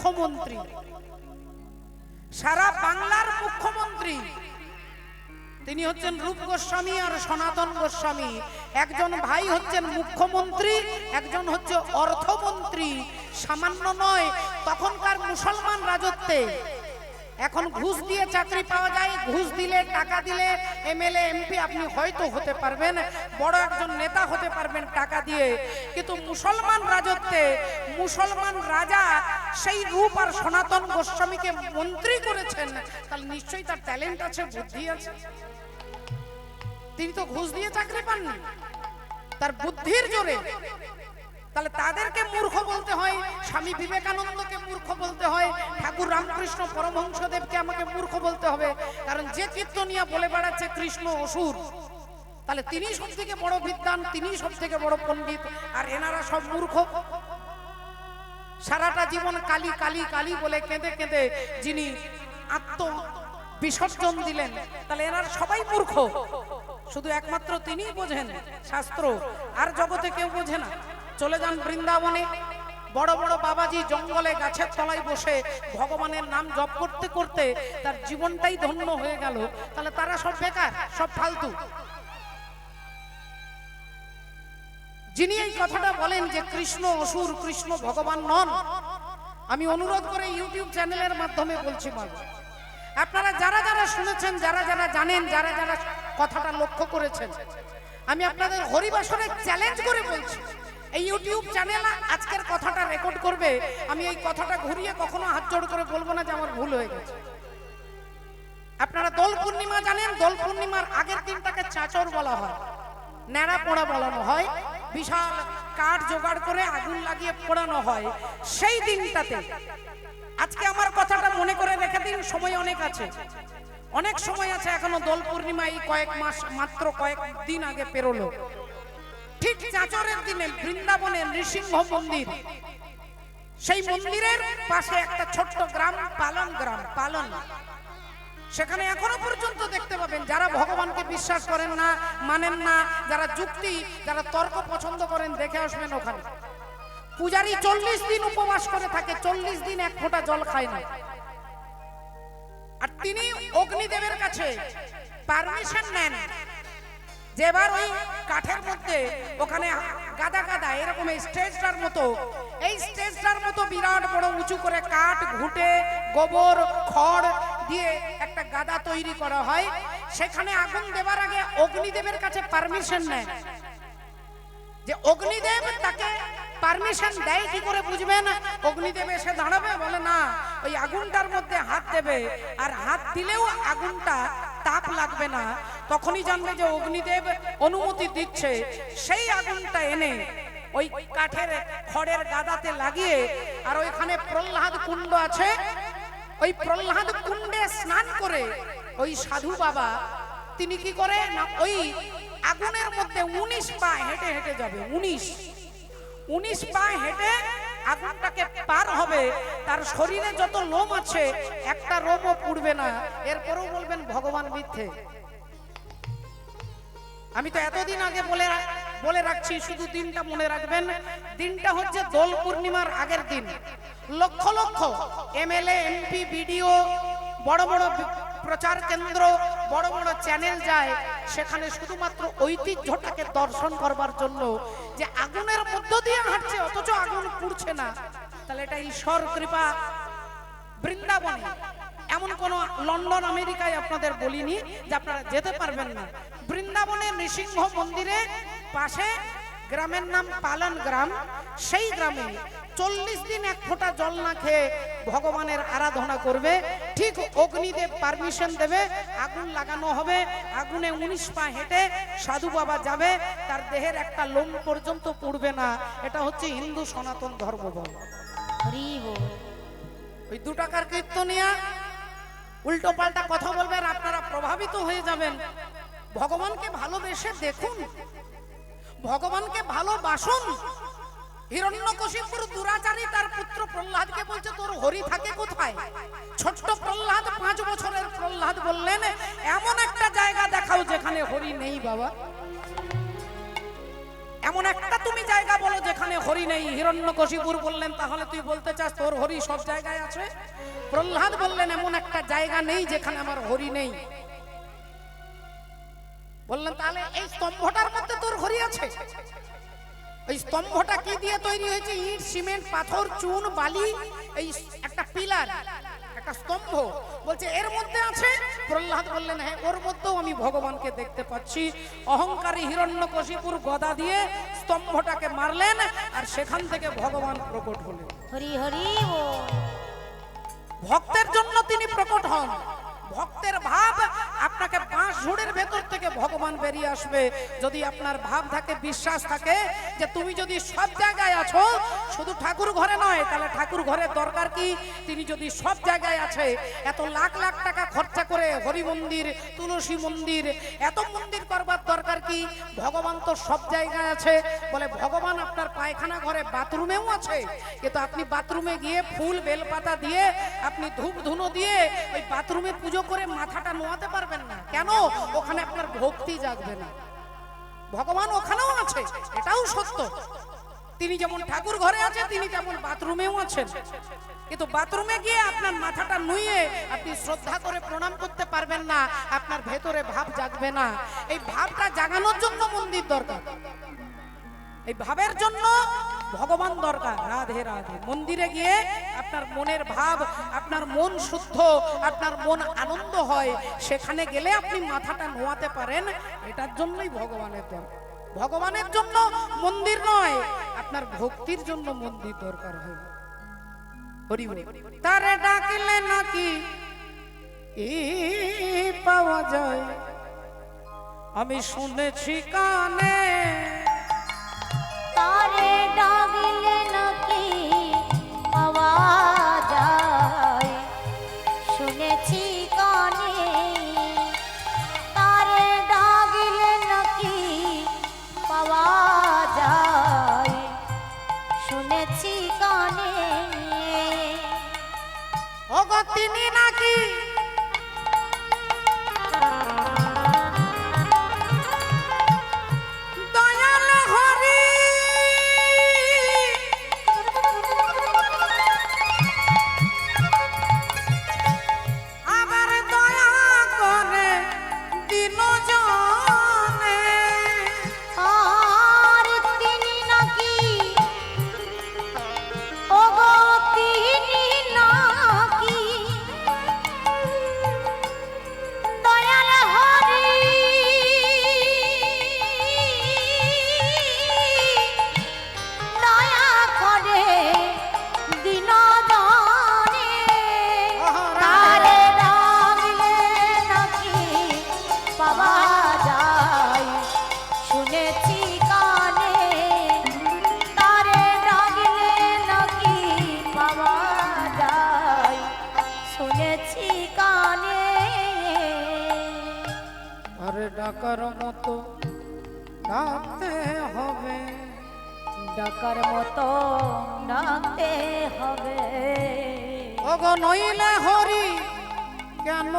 মুখ্যমন্ত্রী, সারা বাংলার মুখ্যমন্ত্রী। তিনি হচ্ছেন রূপ গোস্বামী আর সনাতন গোস্বামী। একজন ভাই হচ্ছেন মুখ্যমন্ত্রী, একজন হচ্ছে অর্থমন্ত্রী। সামান্য নয়, তখনকার মুসলমান রাজত্বে এখন ঘুষ দিয়ে চাকরি পাওয়া যায়, ঘুষ দিলে টাকা দিলে এমএলএ এমপি আপনি হয়তো হতে পারবেন, বড় একজন নেতা হতে পারবেন টাকা দিয়ে। কিন্তু মুসলমান রাজত্বে মুসলমান রাজা সেই রূপ আর সনাতন গোস্বামীকে মন্ত্রী করেছেন, তাহলে নিশ্চয়ই তার ট্যালেন্ট আছে, বুদ্ধি আছে। তিনি তো ঘুষ দিয়ে চাকরি পাননি, তার বুদ্ধির জোরে। তাহলে তাদেরকে মূর্খ বলতে হয়, স্বামী বিবেকানন্দকে মূর্খ বলতে হয়, ঠাকুর রামকৃষ্ণ পরমহংসদেবকে আমাকে মূর্খ বলতে হবে, কারণ যে কীর্তনিয়া বলে বেড়াচ্ছে কৃষ্ণ অসুর, তাহলে তিনি সব থেকে বড় বিদ্বান, তিনি সব থেকে বড় পণ্ডিত, আর এনারা সব মূর্খ। সারাটা জীবন কালী কালী কালী বলে কেঁদে কেঁদে যিনি আত্ম বিসর্জন দিলেন, তাহলে এনারা সবাই মূর্খ। শুধু একমাত্র তিনিই বোঝেন শাস্ত্র, আর জগতে কেউ বোঝে না। চলে যান বৃন্দাবনে, বড় বড় বাবাজি জঙ্গলে গাছের তলায় বসে ভগবানের নাম জপ করতে করতে তার জীবনটাই ধন্য হয়ে গেল, তাহলে তারা সব বেকার, সব ফালতু। যিনি এই কথাটা বলেন যে কৃষ্ণ অসুর, কৃষ্ণ ভগবান নন, আমি অনুরোধ করে ইউটিউব চ্যানেলের মাধ্যমে বলছি, আপনারা যারা যারা শুনেছেন, যারা যারা জানেন, যারা যারা কথাটা লক্ষ্য করেছেন, আমি আপনাদের হরিবাসরে চ্যালেঞ্জ করে বলছি, এই ইউটিউব চ্যানেল আজকের কথাটা রেকর্ড করবে, আমি এই কথাটা ঘুরিয়ে কখনো হাত জোড় করে বলবো না যে আমার ভুল হয়ে গেছে। আপনারা দোল পূর্ণিমা জানেন, দোল পূর্ণিমার আগের দিনটাকে চাচর বলা হয়, ন্যাড়া পোড়া বলানো হয়, বিশাল কাঠ জোগাড় করে আগুন লাগিয়ে পোড়ানো হয়। সেই দিনটাতে আজকে আমার কথাটা মনে করে রেখে দিন, সময় অনেক আছে, অনেক সময় আছে এখনো। দোল পূর্ণিমা এই কয়েক মাস, মাত্র কয়েক দিন আগে পেরোলো। ঠিক চাচরের দিনে বৃন্দাবনে নৃসিংহ মন্দির, সেই মন্দিরের পাশে একটা ছোট্ট গ্রাম, পালন গ্রাম, পালন। সেখানে এখনো পর্যন্ত দেখতে পাবেন, যারা ভগবানকে বিশ্বাস করেন না, মানেন না, যারা যুক্তি, যারা তর্ক পছন্দ করেন, দেখে আসবেন ওখানে পূজারী 40 দিন উপবাস করে থাকে, 40 দিন এক ফোঁটা জল খায় না। আর তিনি অগ্নিদেবের কাছে পারমিশন নেন যে এবার ওই কাঠের মধ্যে ওখানে গাদা গাদা এরকম এই স্টেজটার মতো, এই স্টেজটার মতো বিরাট বড় উঁচু করে কাঠ ঘুটে গোবর খড় দিয়ে একটা গাদা তৈরি করা হয়। সেখানে আগুন দেবার আগে অগ্নিদেবের কাছে পারমিশন নেয়, যে অগ্নিদেব তাকে পারমিশন দেয় কি করে বুঝবেন? অগ্নিদেব এসে দাঁড়াবে, বলে না ওই আগুনটার মধ্যে হাত দেবে, আর হাত দিলেও আগুনটা তাপ লাগবে না, তখনই জানবে যে অগ্নিদেব অনুমতি দিচ্ছে। সেই আগুনটা এনে ওই কাঠের খড়ের গাদাতে লাগিয়ে, আর ওইখানে প্রহ্লাদ কুণ্ড আছে, ওই প্রহ্লাদ কুণ্ডে স্নান করে ওই সাধু বাবা তিনি কি করে না, ওই আগুনের মধ্যে 19 পা হেঁটে হেঁটে যাবে, 19 পা হেঁটে আগুনটাকে পার হবে। তার শরীরে যত লোম আছে একটা লোমও পুড়বে না, এরপরেও বলবেন ভগবান মিথ্যে। আমি তো এতদিন আগে বলে রাখছি, শুধু দিনটা মনে রাখবেন। দিনটা হচ্ছে দোল পূর্ণিমার আগের দিন। Lakh lakh MLA MP BDO, বড় বড় প্রচার কেন্দ্র, বড় বড় চ্যানেল যায় সেখানে শুধুমাত্র ঐতিহ্যটাকে দর্শন করবার জন্য, যে আগুনের মধ্য দিয়ে হাঁটছে অথচ আগুন পুড়ছে না, তাহলে এটা ঈশ্বর কৃপা। বৃন্দাবনে এমন কোন লন্ডন আমেরিকায় আপনাদের বলিনি যে আপনারা যেতে পারবেন না। বৃন্দাবনের নৃসিংহ মন্দিরে পাশে গ্রামের নাম পালন গ্রাম, সেই গ্রামে 40 দিন এক ফোঁটা জল না খেয়ে ভগবানের আরাধনা করবে। ঠিক অগ্নিদেব পারমিশন দেবে, আগুন লাগানো হবে, আগুনে 19 পা হেঁটে সাধু বাবা যাবে, তার দেহের একটা লোম পর্যন্ত পুড়বে না। এটা হচ্ছে হিন্দু সনাতন ধর্ম। বল ওই 2 টাকার কীর্তনিয়া উল্টো পাল্টা কথা বলবে আর আপনারা প্রভাবিত হয়ে যাবেন। ভগবানকে ভালোবেসে দেখুন, ভগবানকে ভালোবাসুন। হিরণ্যকশিপুর দুরাচারী তার পুত্র প্রহ্লাদকে বলছে, তোর হরি থাকে কোথায়? ছোট্ট প্রহ্লাদ, 5 বছরের প্রহ্লাদ বললেন, এমন একটা জায়গা দেখাও যেখানে হরি নেই বাবা। এমন একটা তুমি জায়গা বলো যেখানে হরি নেই। হিরণ্যকশিপুর বললেন তাহলে তুই বলতে চাস তোর হরি সব জায়গায় আছে? প্রহ্লাদ বললেন এমন একটা জায়গা নেই যেখানে আমার হরি নেই। বললেন তাহলে এই স্তম্ভটার মধ্যে তোর হরি আছে? এই স্তম্ভটা কি দিয়ে তৈরি হয়েছে? ইট, সিমেন্ট, পাথর, চুন, বালি, এই একটা পিলার, একটা স্তম্ভ। বলছে এর মধ্যে আছে? প্রহ্লাদ বললেন হ্যাঁ, ওর মধ্যেও আমি ভগবানকে দেখতে পাচ্ছি। অহংকারী হিরণ্যকশিপুর গদা দিয়ে স্তম্ভটাকে মারলেন আর সেখান থেকে ভগবান প্রকট হলেন। হরি হরি বল। ভক্তের জন্য তিনি প্রকট হন। ভক্তের ভাব আপনাকে বাঁশ ঝুড়ের ভেতর থেকে ভগবান বেরিয়ে আসবে যদি আপনার ভাব থাকে, বিশ্বাস থাকে যে তুমি যদি সব জায়গায় আছো, শুধু ঠাকুর ঘরে নয়, তাহলে ঠাকুর ঘরের দরকার কি? তিনি যদি সব জায়গায় আছে, এত লাখ লাখ টাকা খরচা করে হরি মন্দির, তুলসী মন্দির, এত মন্দির করবার দরকার কি? ভগবান তো সব জায়গায় আছে। বলে ভগবান আপনার পায়খানা ঘরে বাথরুমেও আছে, কিন্তু আপনি বাথরুমে গিয়ে ফুল বেলপাতা দিয়ে, আপনি ধূপ ধুনো দিয়ে ওই বাথরুমে পুজো করে মাথাটা নোয়াতে পারবেন না। কেন? ওখানে আপনার ভক্তি জাগবে না। ভগবান ওখানেও আছে, এটাও সত্য। তিনি যেমন ঠাকুর ঘরে আছে, তিনি তেমন বাথরুমেও আছেন। কিন্তু বাথরুমে গিয়ে আপনার মাথাটা নুয়ে আপনি শ্রদ্ধা করে প্রণাম করতে পারবেন না, আপনার ভেতরে ভাব জাগবে না। এই ভাবটা জাগানোর জন্য মন্দির দরকার। এই ভাবের জন্য ভগবান দরকার। রাধে রাধে। মন্দিরে গিয়ে আপনার মনের ভাব, আপনার মন শুদ্ধ, আপনার মন আনন্দ হয়, সেখানে গেলে আপনি মাথাটা নোয়াতে পারেন। এটার জন্যই ভগবানের দরকার। ভগবানের জন্য মন্দির নয়, আপনার ভক্তির জন্য মন্দির দরকার হয়। হরি বল। তারে ডাকলে নাকি পাওয়া যায়, আমি শুনেছি কানে। তারে ডাকলে নাকি পাওয়া যায়, শুনেছি কানে। তারে ডাকলে নাকি পাওয়া যায়, শুনেছি কানে। ওগো তিনি নাকি দয়াল হরি, আবার দয়া করে দিন জনে। আর তিনি নাকি, ওগো তিনি নাকি দয়াল হরি, দয়া করে দিন জনে। তারে ডাকলে নাকি পাওয়া যায়, শুনেছি কানে। তারে ডাকলে নাকি পাওয়া যায়, শুনেছি কানে। আরে ডাকার মতো ডাকতে হবে, ডাকার মতো ডাকতে হবে। ওগো নইলে হরি কেন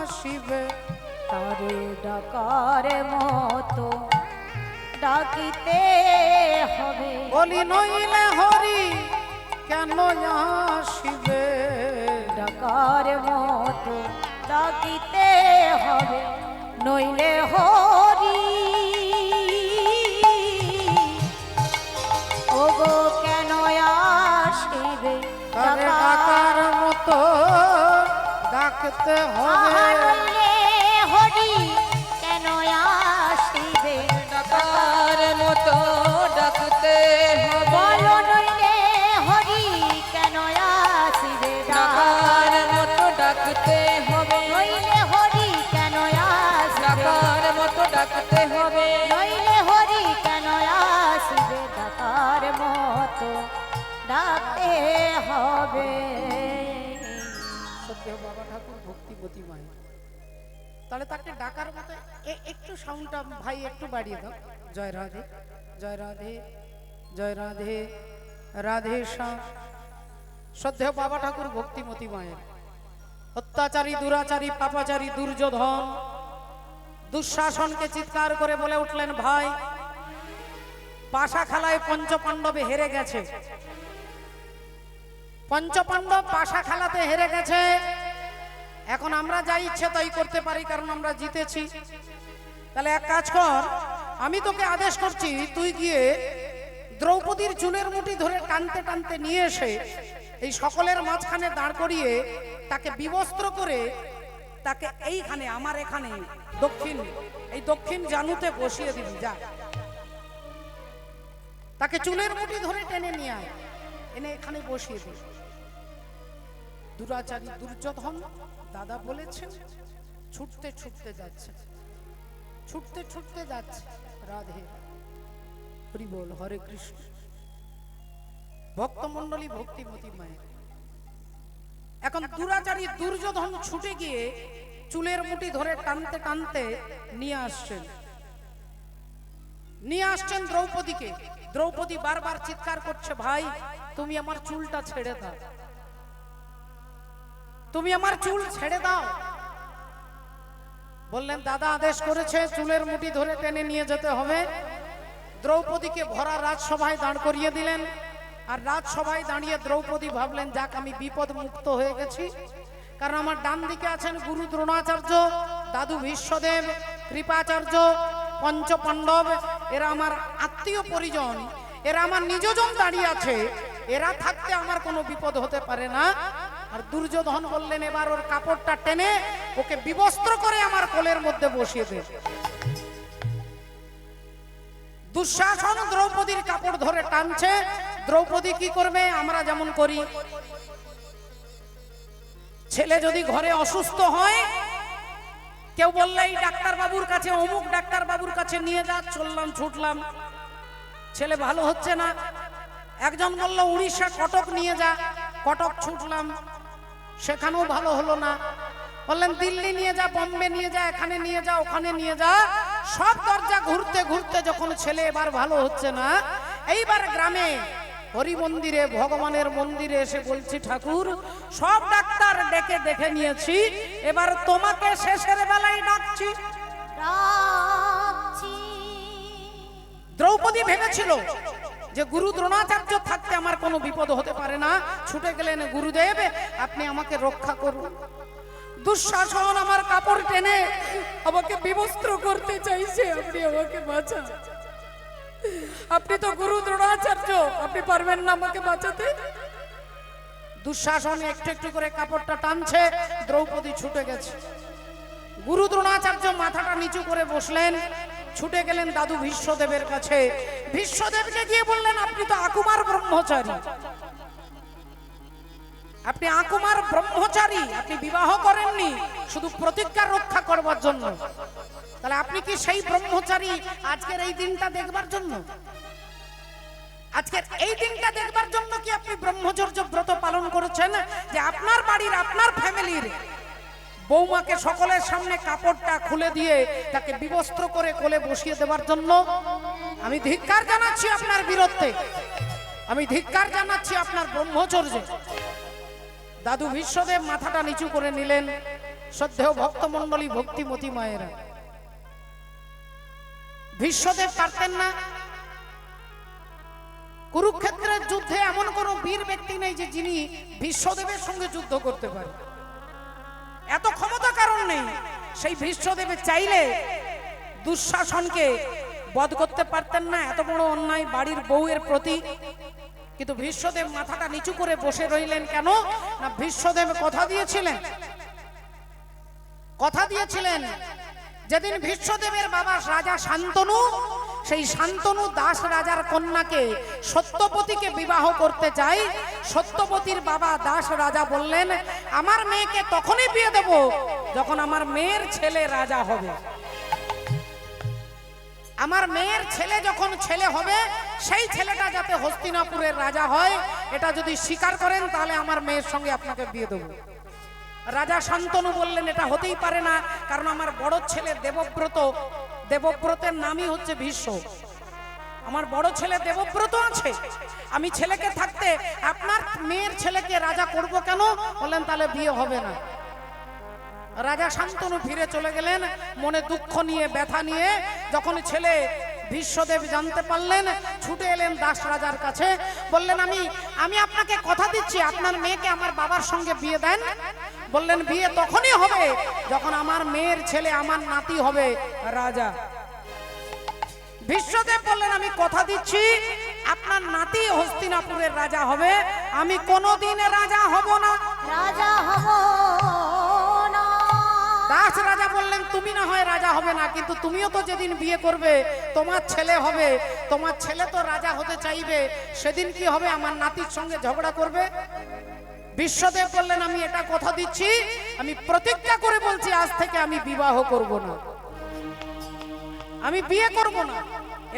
আসিবে। তারে ডাকার মতো ডাকিতে হবে। বলি নইলে হরি কেন আসিবে। ডাকার মতো ডাকিতে হবে, নইলে হরি ওগো কেন আসিবে। তারে ডাকার মতো ডাকতে হবে। নইলে হরি কেন আসিবে। ডাকার মতো ডাকতে হবে। বলো নইলে হরি কেন আসিবে। ডাকার মতো ডাকতে হবে। নইলে হরি কেন আসিবে। ডাকার মতো ডাকতে হবে। নইলে হরি কেন আসিবে। ডাকার মতো ডাকতে হবে। সত্যি বাবা ঠাকুর ভক্তিমতী মায়ের। তাহলে তাকে ডাকার মতো একটু সাউন্ডটা ভাই একটু বাড়িয়ে দাও। জয় রাধে, জয় রাধে, জয় রাধে, রাধে শ্যাম। শ্রদ্ধেয় বাবা ঠাকুর ভক্তিমতী মায়ের। অত্যাচারী, দুরাচারী, পাপাচারী, দুর্যোধন দুঃশাসনকে চিৎকার করে বলে উঠলেন, ভাই পাশা খেলায় পঞ্চপাণ্ডবে হেরে গেছে, পঞ্চপাণ্ডব পাশা খেলাতে হেরে গেছে। এখন আমরা যা ইচ্ছে তাই করতে পারি, কারণ আমরা জিতেছি। তাহলে এক কাজ কর, আমি তোকে আদেশ করছি, তুই গিয়ে দ্রৌপদীর চুলের মুঠি ধরে টানতে টানতে নিয়ে এসে এই সকলের মাঝখানে দাঁড় করিয়ে তাকে বিবস্ত্র করে তাকে এইখানে, আমার এখানে দক্ষিণ জানুতে বসিয়ে দিবি। যা, তাকে চুলের মুঠি ধরে টেনে নিয়ে আয়, এনে এখানে বসিয়ে দিবি। দুরাচারী দুর্যোধন দাদা বলেছেন, ছুটতে ছুটতে যাচ্ছে, ছুটতে ছুটতে যাচ্ছে। রাধে হরি বল, হরে কৃষ্ণ। ভক্তমণ্ডলী, ভক্তিমতী মায়ের, এখন দুরাচারী দুর্যোধন ছুটে গিয়ে চুলের মুঠি ধরে টানতে টানতে নিয়ে আসছেন দ্রৌপদীকে। দ্রৌপদী বারবার চিৎকার করছে, ভাই তুমি আমার চুলটা ছেড়ে দাও, তুমি আমার চুল ছেড়ে দাও। বললেন, দাদা আদেশ করেছে চুলের মুঠি ধরে টেনে নিয়ে যেতে হবে। দ্রৌপদীকে ভরা রাজসভায় দাঁড় করিয়ে দিলেন। আর রাজসভায় দাঁড়িয়ে দ্রৌপদী ভাবলেন, যাক আমি বিপদ মুক্ত হয়ে গেছি, কারণ আমার ডান দিকে আছেন গুরু দ্রোণাচার্য, দাদু ভীষ্মদেব, কৃপাচার্য, পঞ্চপাণ্ডব, এরা আমার আত্মীয় পরিজন, এরা আমার নিজজন দাঁড়িয়ে আছে, এরা থাকতে আমার কোনো বিপদ হতে পারে না। আর দুর্যোধন বললেন, এবার ওর কাপড়টা টেনে ওকে বিবস্ত্র করে আমার কোলের মধ্যে বসিয়ে দে। দুঃশাসন দ্রৌপদীর কাপড় ধরে টানছে। দ্রৌপদী কি করবে? আমরা যেমন করি, ছেলে যদি ঘরে অসুস্থ হয়, কেউ বললে এই ডাক্তার বাবুর কাছে, অমুক ডাক্তার বাবুর কাছে নিয়ে যা, চললাম ছুটলাম, ছেলে ভালো হচ্ছে না। একজন বলল উড়িষ্যা কটক নিয়ে যা, কটক ছুটলাম, সেখানেও ভালো হলো না। বললেন দিল্লি নিয়ে যা, বম্বে নিয়ে যা, এখানে নিয়ে যা, ওখানে নিয়ে যা। সব দরজা ঘুরতে ঘুরতে যখন ছেলে এবার ভালো হচ্ছে না, এইবার গ্রামে হরি মন্দিরে, ভগবানের মন্দিরে এসে বলছি, ঠাকুর সব ডাক্তার ডেকে দেখে নিয়েছি, এবার তোমাকে শেষের বেলায় ডাকছি। দ্রৌপদী ভেবেছিল যে গুরু দ্রোণাচার্য থাকতে আমার কোনো বিপদ হতে পারে না। ছুটে গেলেন, গুরুদেব আপনি আমাকে রক্ষা করুন। দুঃশাসন আমার কাপড় টেনে আমাকে বিবস্ত্র করতে চাইছে, আপনি আমাকে বাঁচান। আপনি তো গুরু দ্রোণাচার্য, আপনি পারবেন না আমাকে বাঁচাতে। দুঃশাসন একটু একটু করে কাপড়টা টানছে, দ্রৌপদী ছুটে গেছে। গুরু দ্রোণাচার্য মাথাটা নিচু করে বসলেন, ছুটে গেলেন দাদু ভীষ্মদেবের কাছে। ভীষ্মদেবকে গিয়ে বললেন, আপনি তো আকুমার ব্রহ্মচারী, আপনি আকুমার ব্রহ্মচারী, আপনি বিবাহ করেননি শুধু প্রতিজ্ঞা রক্ষা করবার জন্য। তাহলে আপনি কি সেই ব্রহ্মচারী আজকের এই দিনটা দেখবার জন্য? আজকের এই দিনটা দেখবার জন্য কি আপনি ব্রহ্মচর্য ব্রত পালন করেছেন, যে আপনার বাড়ির, আপনার ফ্যামিলির বৌমাকে সকলের সামনে কাপড়টা খুলে দিয়ে তাকে বিবস্ত্র করে কোলে বসিয়ে দেবার জন্য? আমি ধিক্কার জানাচ্ছি আপনার বীরত্বে, আমি ধিক্কার জানাচ্ছি আপনার ব্রহ্মচর্যে। দাদু ভীষ্মদেব মাথাটা নিচু করে নিলেন। শ্রদ্ধেয় ভক্তমণ্ডলী, ভক্তিমতী মায়েরা, ভীষ্মদেব পারতেন না। কুরুক্ষেত্রের যুদ্ধে এমন কোন বীর ব্যক্তি নেই যে যিনি ভীষ্মদেবের সঙ্গে যুদ্ধ করতে পারে, এত ক্ষমতা কারণ নেই। সেই ভীষ্মদেব চাইলে দুঃশাসনকে বধ করতে পারতেন না, এত বড় অন্যায় বাড়ির বউয়ের প্রতি। কিন্তু ভীষ্মদেব মাথাটা নিচু করে বসে রইলেন কেন? না, ভীষ্মদেব কথা দিয়েছিলেন যেদিন ভীষ্মদেবের বাবা রাজা শান্তনু, সেই শান্তনু দাস রাজার কন্যাকে সত্যবতীকে বিবাহ করতে চাই। সত্যবতীর বাবা দাস রাজা বললেন, আমার মেয়েকে তখনই বিয়ে দেব যখন আমার মেয়ের ছেলে রাজা হবে। আমার মেয়ের ছেলে যখন ছেলে হবে, সেই ছেলেটা যাতে হস্তিনাপুরের রাজা হয়, এটা যদি স্বীকার করেন তাহলে আমার মেয়ের সঙ্গে আপনাকে বিয়ে দেব। রাজা শান্তনু বললেন, এটা হতেই পারে না, কারণ আমার বড় ছেলে দেবব্রত, দেবব্রতের নামই হচ্ছে ভীষ্ম, আমার বড় ছেলে দেবব্রত আছে, আমি ছেলেকে থাকতে আপনার মেয়ের ছেলেকে রাজা করব কেন? বললেন তাহলে বিয়ে হবে না। রাজা শান্তনু ফিরে চলে গেলেন মনে দুঃখ নিয়ে, ব্যথা নিয়ে। যখন ছেলে ভীষ্মদেব জানতে পারলেন, ছুটে এলেন দাস রাজার কাছে, বললেন আমি আপনাকে কথা দিচ্ছি আপনার মেয়েকে আমার বাবার সঙ্গে বিয়ে দেন। বললেন বিয়ে তখনই হবে যখন আমার মেয়ের ছেলে আমার নাতি হবে রাজা। ভীষ্মদেব বললেন আমি কথা দিচ্ছি আপনার নাতি হস্তিনাপুরের রাজা হবে, আমি কোনোদিন রাজা হব না। রাজা হব না। দাস রাজা বললেন তুমি না হয় রাজা হবে না, কিন্তু তুমিও তো যেদিন বিয়ে করবে তোমার ছেলে হবে, তোমার ছেলে তো রাজা হতে চাইবে, সেদিন কি হবে আমার নাতির সঙ্গে ঝগড়া করবে। বিশ্বদেব বললেন আমি এটা কথা দিচ্ছি, আমি প্রতিজ্ঞা করে বলছি আজ থেকে আমি বিবাহ করব না, আমি বিয়ে করব না।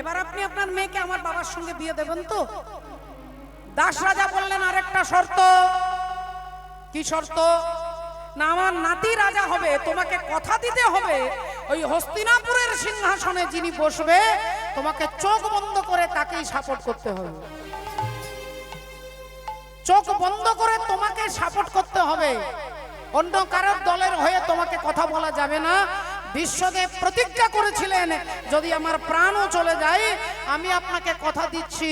এবার আপনি আপনার মেয়েকে আমার বাবার সঙ্গে বিয়ে দেবেন তো? দাস রাজা বললেন আরেকটা শর্ত। কি শর্ত? না আমার নাতি রাজা হবে, তোমাকে কথা দিতে হবে ওই হস্তিনাপুরের সিংহাসনে যিনি বসবে তোমাকে চোখ বন্ধ করে তাকেই সাপোর্ট করতে হবে, চোখ বন্ধ করে তোমাকে সাপোর্ট করতে হবে, অন্য কারোর দলের হয়ে তোমাকে কথা বলা যাবে না। বিশ্বদেব প্রতিজ্ঞা করেছিলেন যদি আমার প্রাণও চলে যায় আমি আপনাকে কথা দিচ্ছি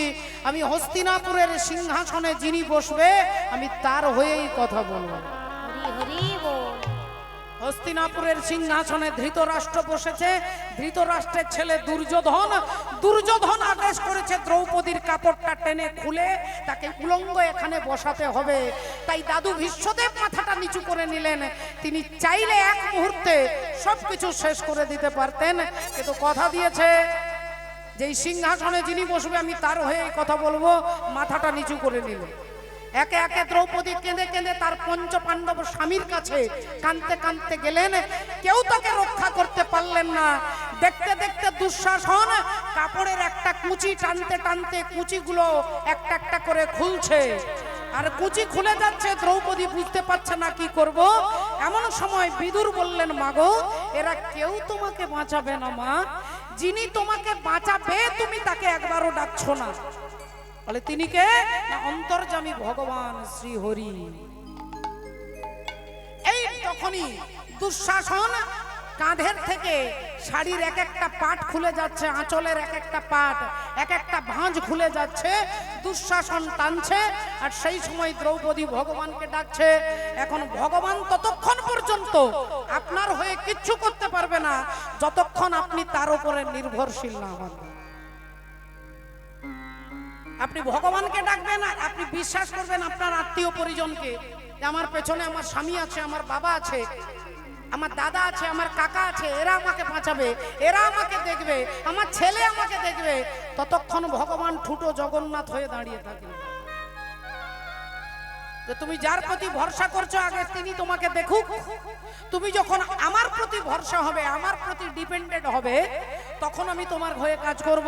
আমি হস্তিনাপুরের সিংহাসনে যিনি বসবে আমি তার হয়েই কথা বলবো। হরি হরি বল। হস্তিনাপুরের সিংহাসনে ধৃতরাষ্ট্র বসেছে, ধৃতরাষ্ট্রের ছেলে দুর্যোধন। দুর্যোধন আদেশ করেছে দ্রৌপদীর কাপড়টা টেনে খুলে তাকে উলঙ্গ এখানে বসাতে হবে। তাই দাদু ভীষ্মদেব মাথাটা নিচু করে নিলেন। তিনি চাইলে এক মুহূর্তে সবকিছু শেষ করে দিতে পারতেন, কিন্তু কথা দিয়েছে যে এই সিংহাসনে যিনি বসবে আমি তার হয়ে কথা বলবো, মাথাটা নিচু করে নিলেন। একে একে দ্রৌপদী কেঁদে কেঁদে তার পঞ্চ পাণ্ডব স্বামীর কাছে কাঁদতে কাঁদতে গেলেন, কেউ তাকে রক্ষা করতে পারলেন না। দেখতে দেখতে দুঃশাসন কাপড়ের একটা কুচি টানতে টানতে কুচিগুলো একটা একটা করে খুলছে, আর কুচি খুলে যাচ্ছে, দ্রৌপদী বুঝতে পারছে না কি করব। এমন সময় বিদুর বললেন মাগো এরা কেউ তোমাকে বাঁচাবে না মা, যিনি তোমাকে বাঁচাবে তুমি তাকে একবারও ডাকছো না। বলে তিনি কে? না অন্তর্যামী ভগবান শ্রী হরি। এই তখনই দুঃশাসন কাঁধের থেকে শাড়ির এক একটা পাট খুলে যাচ্ছে, আঁচলের এক একটা পাট, এক একটা ভাঁজ খুলে যাচ্ছে, দুঃশাসন টানছে। আর সেই সময় দ্রৌপদী ভগবানকে ডাকছে। এখন ভগবান ততক্ষণ পর্যন্ত আপনার হয়ে কিচ্ছু করতে পারবে না যতক্ষণ আপনি তার উপরে নির্ভরশীল না হন। আপনি ভগবানকে ডাকবেন আর আপনি বিশ্বাস করবেন আপনার আত্মীয় পরিজনকে, আমার পেছনে আমার স্বামী আছে, আমার বাবা আছে, আমার দাদা আছে, আমার কাকা আছে, এরা আমাকে বাঁচাবে, এরা আমাকে দেখবে, আমার ছেলে আমাকে দেখবে। ততক্ষণ ভগবান ঠুটো জগন্নাথ হয়ে দাঁড়িয়ে থাকেন। যে তুমি যার প্রতি ভরসা করছো আগে তিনি তোমাকে দেখুক। তুমি যখন আমার প্রতি ভরসা হবে, আমার প্রতি ডিপেন্ডেন্ট হবে, তখন আমি তোমার হয়ে কাজ করব।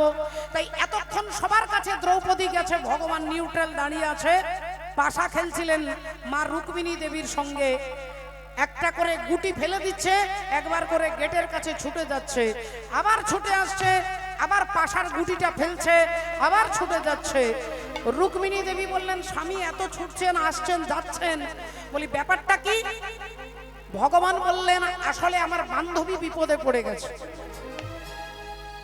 তাই এতক্ষণ সবার কাছে দ্রৌপদী গেছে, ভগবান নিউট্রাল দাঁড়িয়ে আছে, পাশা খেলছিলেন মা রুক্মিণী দেবীর সঙ্গে। একটা করে গুটি ফেলে দিচ্ছে, একবার করে গেটের কাছে ছুটে যাচ্ছে, আবার ছুটে আসছে, আবার পাশার গুটিটা ফেলছে, আবার ছুটে যাচ্ছে। রুক্মিণী দেবী বললেন স্বামী এত ছুটছেন, আসছেন, যাচ্ছেন, বলি ব্যাপারটা কি? ভগবান বললেন আসলে আমার বান্ধবী বিপদে পড়ে গেছে।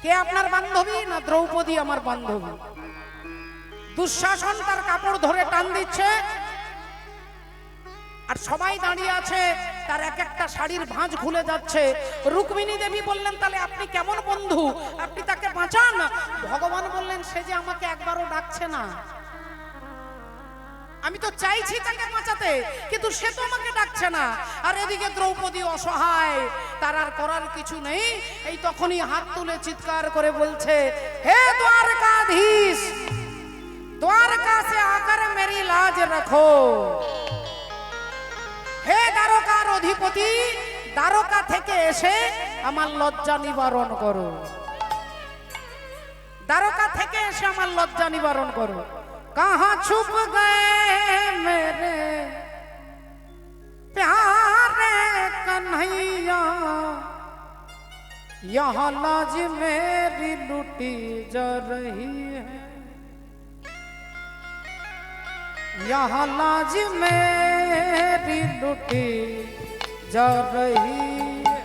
কে আপনার বান্ধবী? না দ্রৌপদী আমার বান্ধবী। দুঃশাসন তার কাপড় ধরে টান দিচ্ছে, আর সবাই দাঁড়িয়ে আছে, তার এক একটা শাড়ির ভাঁজ খুলে যাচ্ছে। রুক্মিণী দেবী বললেন তাহলে আপনি কেমন বন্ধু, আপনি তাকে বাঁচান। ভগবান বললেন সে যে আমাকে একবারও ডাকছে না, আমি তো চাইছি তাকে বাঁচাতে, কিন্তু সে তো আমাকে ডাকছে না। আর এদিকে দ্রৌপদী অসহায়, তার আর করার কিছু নেই। এই তখনই হাত তুলে চিৎকার করে বলছে হে দ্বারকাধীশ, দ্বারকা সে আকার মেরি লাজ রাখো। হে দ্বারকার অধিপতি, দ্বারকা থেকে এসে আমার লজ্জা নিবারণ করো, দ্বারকা থেকে এসে আমার লজ্জা নিবারণ করো। কাহা ছুপ গয়ে মেরে प्यारे कन्हैया, यहाँ लाज मेरी लुटी जा रही है, यहाँ लाज मेरी लुटी जा रही है।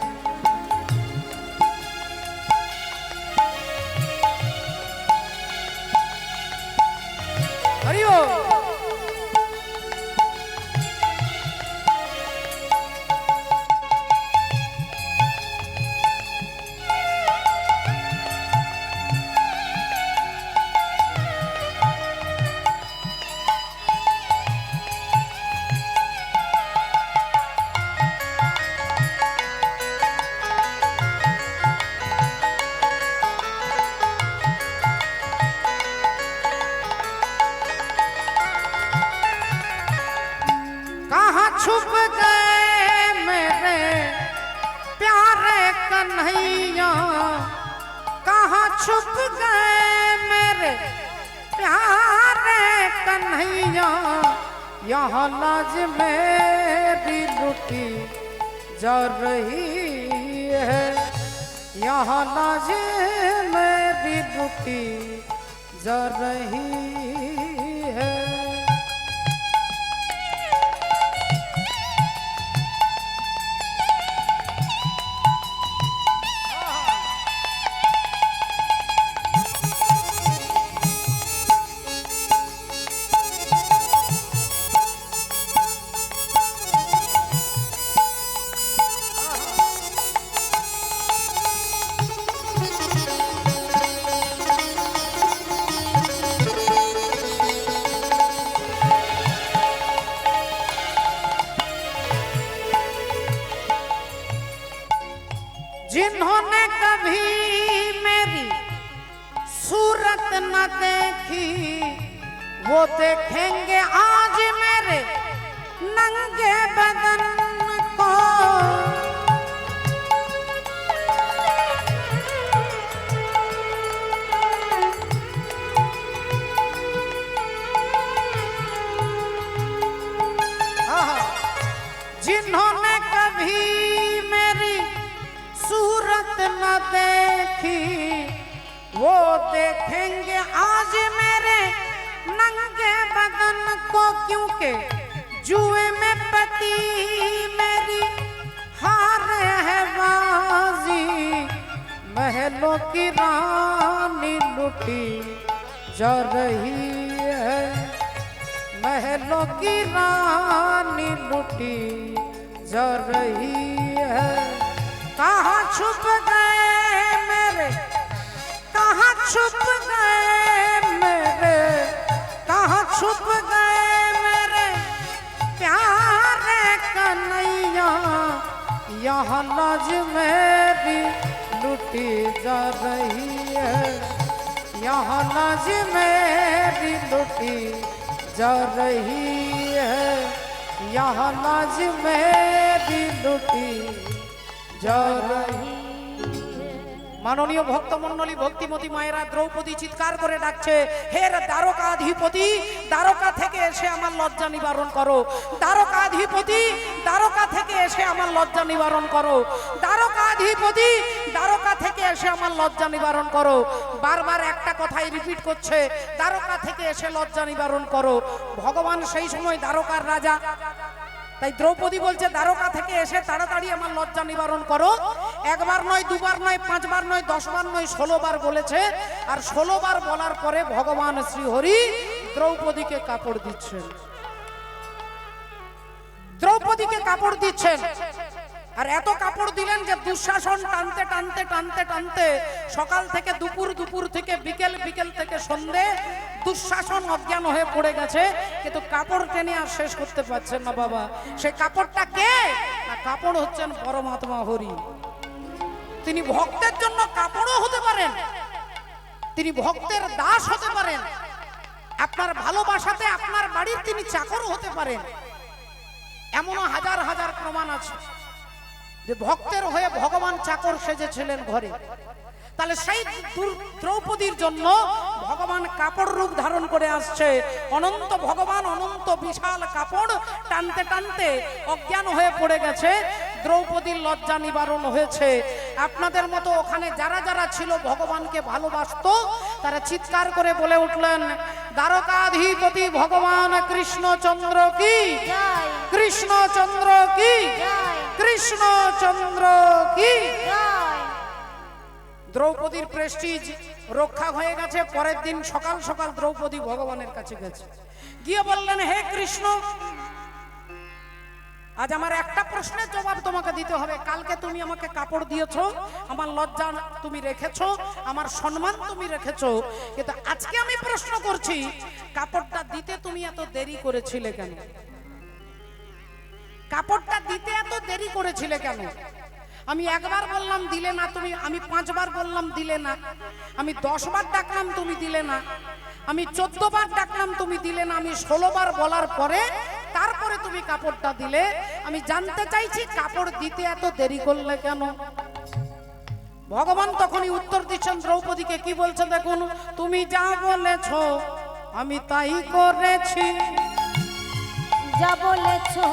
हरि ओम। कहाँ छुप गए मेरे प्यारे कन्हैया, कहाँ छुप गए मेरे प्यारे कन्हैया, यहाँ लाज मेरी लुटी जा रही है, यहाँ लाज मेरी लुटी जा रही है। जिन्होंने कभी मेरी सूरत न देखी वो देखेंगे आज मेरे नंगे बदन को। जिन्होंने कभी मेरी सूरत न देखी वो देखेंगे आज मेरे नंगे बदन को, क्योंकि जुए में पति मेरी हार है बाजी, महलों की रानी लुटी जा रही है, महलों की रानी लुटी जा रही है। कहाँ छुप गए मेरे, कहाँ छुप गए मेरे, कहाँ छुप गए मेरे प्यारे कन्हैया, यहाँ लाज मेरी लुटी जा रही है, यहाँ लाज मेरी लुटी जा रही है, यहाँ लाज मेरी लुटी जा रही। মাননীয় ভক্তমণ্ডলী ভক্তিমতী মায়েরা দ্রৌপদী চিৎকার করে ডাকছে, হে দ্বারকাধিপতি, দ্বারকা থেকে এসে আমার লজ্জা নিবারণ করো, দ্বারকাধিপতি, দ্বারকা থেকে এসে আমার লজ্জা নিবারণ করো, দ্বারকাধিপতি, দ্বারকা থেকে এসে আমার লজ্জা নিবারণ করো। বারবার একটা কথাই রিপিট করছে, দ্বারকা থেকে এসে লজ্জা নিবারণ করো। ভগবান সেই সময় দ্বারকার রাজা, তাই দ্রৌপদী বলছে দ্বারকা থেকে এসে তাড়াতাড়ি আমার লজ্জা নিবারণ করো। একবার নয়, দুবার নয়, পাঁচবার নয়, 10 বার নয়, 16 বার বলেছে। আর 16 বার বলার পরে ভগবান শ্রীহরি দ্রৌপদীকে কাপড় দিচ্ছেন, দ্রৌপদীকে কাপড় দিচ্ছেন। আর এত কাপড় দিলেন যে দুঃশাসন টানতে টানতে টানতে টানতে সকাল থেকে দুপুর, দুপুর থেকে বিকেল, বিকেল থেকে সন্ধে দুঃশাসন অজ্ঞান হয়ে পড়ে গেছে, কিন্তু কাপড় টেনে আর শেষ করতে পারছেন না বাবা। সেই কাপড়টা কে? না, কাপড় হচ্ছেন পরমাত্মা হরি। তিনি ভক্তের জন্য কাপড়ও হতে পারেন, তিনি ভক্তের দাস হতে পারেন, আপনার ভালোবাসাতে আপনার বাড়ির তিনি চাকরও হতে পারেন। এমনও হাজার হাজার প্রমাণ আছে যে ভক্তের হয়ে ভগবান চাকর সেজেছিলেন ঘরে। তাহলে সেই দ্রৌপদীর জন্য ভগবান কাপড় রূপ ধারণ করে আসছে। অনন্ত ভগবান অনন্ত বিশাল কাপড় টানতে টানতে অজ্ঞান হয়ে পড়ে গেছে, দ্রৌপদীর লজ্জা নিবারণ হয়েছে। আপনাদের মতো ওখানে যারা যারা ছিল ভগবানকে ভালোবাসতো তারা চিৎকার করে বলে উঠলেন, দ্বারকাধিপতি ভগবান কৃষ্ণচন্দ্র কি, কৃষ্ণচন্দ্র কি। কৃষ্ণচন্দ্র কি। জয়। দ্রৌপদীর প্রেস্টিজ রক্ষা হয়ে গেছে। পরের দিন সকাল সকাল দ্রৌপদী ভগবানের কাছে গেছে, গিয়ে বললেন, হে কৃষ্ণ, আজ আমার একটা প্রশ্নের জবাব তোমাকে দিতে হবে। কালকে তুমি আমাকে কাপড় দিয়েছো, আমার লজ্জা তুমি রেখেছো, আমার সম্মান তুমি রেখেছো, কিন্তু আজকে আমি প্রশ্ন করছি, কাপড়টা দিতে তুমি এত দেরি করেছিলে কেন? কাপড়টা দিতে এত দেরি করেছিলে কেন? আমি একবার বললাম দিলে না তুমি, আমি 5 বার বললাম দিলে না, আমি 10 বার ডাকলাম তুমি দিলে না, আমি 14 বার ডাকলাম তুমি দিলে না, আমি 16 বার বলার পরে তারপরে তুমি কাপড়টা দিলে। আমি জানতে চাইছি কাপড় দিতে এত দেরি করলে কেন? ভগবান তখনই উত্তর দিচ্ছেন দ্রৌপদীকে, কি বলছে দেখুন, তুমি যা বলেছো আমি তাই করেছি। যা বলেছো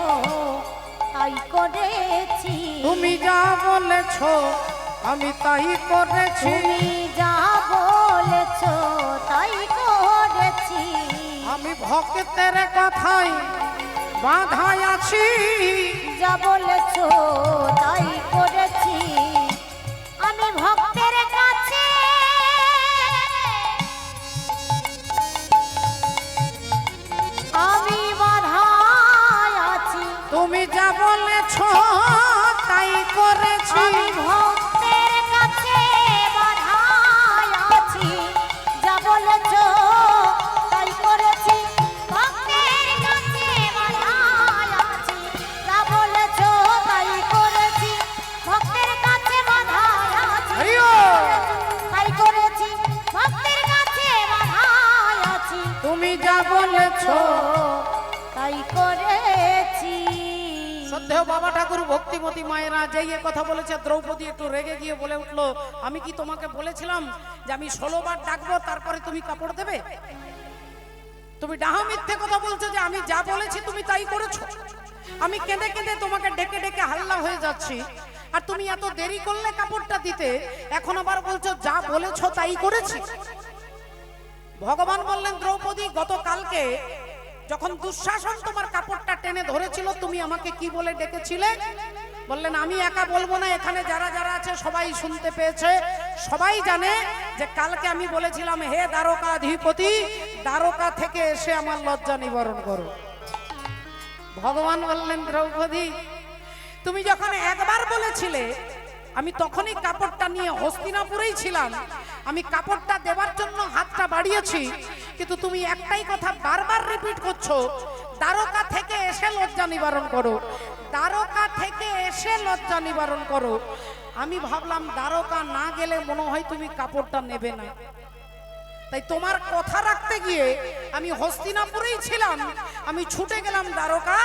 তাই করেছি। তুমি যা বলেছো আমি তাই করেছি। তুমি যা বলেছো তাই করেছি। আমি ভক্তের কথাই বাঁধাই আছি। যা বলেছো তাই করেছি। আমি ভক্তের কাছে আমি বাধায় আছি। তুমি যা বলেছো তাই করেছি। আমি ভক্তের কাছে বাধায় আছি। যা বলেছো তাই করেছি। ভক্তের কাছে বাধায় আছি। যা বলেছো তাই করেছি। ভক্তের কাছে বাধায় আছি। হরিও। তাই করেছি। ভক্তের কাছে বাধায় আছি। তুমি যা বলেছো তাই করেছি। শ্রদ্ধেয় বাবা ঠাকুর ভক্তিমতী মায়েরা যেই এ কথা বলেছে, দ্রৌপদী একটু রেগে গিয়ে বলে উঠলো, আমি কি তোমাকে বলেছিলাম যে আমি 16 বার ডাকবো তারপরে তুমি কাপড় দেবে? তুমি ডাহা মিথ্যে কথা বলছো যে আমি যা বলেছি তুমি তাই করেছো। আমি কেঁদে কেঁদে তোমাকে ডেকে ডেকে হাল্লা হয়ে যাচ্ছি, আর তুমি এত দেরি করলে কাপড়টা দিতে, এখন আবার বলছো যা বলেছো তাই করেছি। ভগবান বললেন, দ্রৌপদী, গতকালকে যখন দুঃশাসন তোমার কাপড়টা টেনে ধরেছিল তুমি আমাকে কি বলে ডেকেছিলে? বললেন, আমি একা বলবো না, এখানে যারা যারা আছে সবাই শুনতে পেয়েছে, সবাই জানে যে কালকে আমি বলেছিলাম, হে দ্বারকাধিপতি, দ্বারকা থেকে এসে আমার লজ্জা নিবারণ করো। ভগবান বললেন, দ্রৌপদী, তুমি যখন একবার বলেছিলে আমি তখনই কাপড়টা নিয়ে হস্তিনাপুরেই ছিলাম, আমি কাপড়টা দেবার জন্য হাতটা বাড়িয়েছি, কিন্তু তুমি একটাই কথা বারবার রিপিট করছো, দ্বারকা থেকে এসে লজ্জা নিবারণ করো, দ্বারকা থেকে এসে লজ্জা নিবারণ করো। আমি ভাবলাম দ্বারকা না গেলে মনে হয় তুমি কাপড়টা নেবে না, তাই তোমার কথা রাখতে গিয়ে আমি হস্তিনাপুরেই ছিলাম, আমি ছুটে গেলাম দ্বারকা,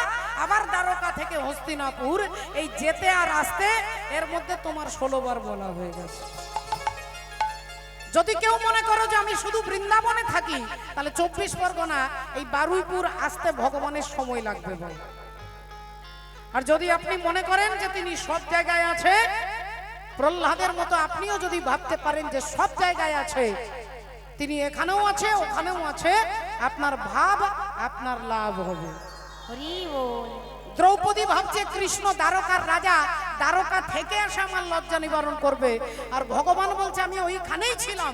আবার দ্বারকা থেকে হস্তিনাপুর, এই যেতে আর আসতে এর মধ্যে তোমার 16 বার বলা হয়ে গেছে। যদি কেউ মনে করো যে আমি শুধু বৃন্দাবনে থাকি, তাহলে 24 পরগনা এই বারুইপুর আসতে ভগবানের সময় লাগবে বল। আর যদি আপনি মনে করেন যে তিনি সব জায়গায় আছে, প্রহ্লাদের মতো আপনিও যদি ভাবতে পারেন যে সব জায়গায় আছে, তিনি এখানেও আছে ওখানেও আছে, আপনার ভাব আপনার লাভ হবে। হরি বল। দ্রৌপদী ভাবছে কৃষ্ণ দ্বারকার রাজা, দ্বারকা থেকে এসে আমার লজ্জা নিবারণ করবে, আর ভগবান বলছে আমি ওইখানেই ছিলাম,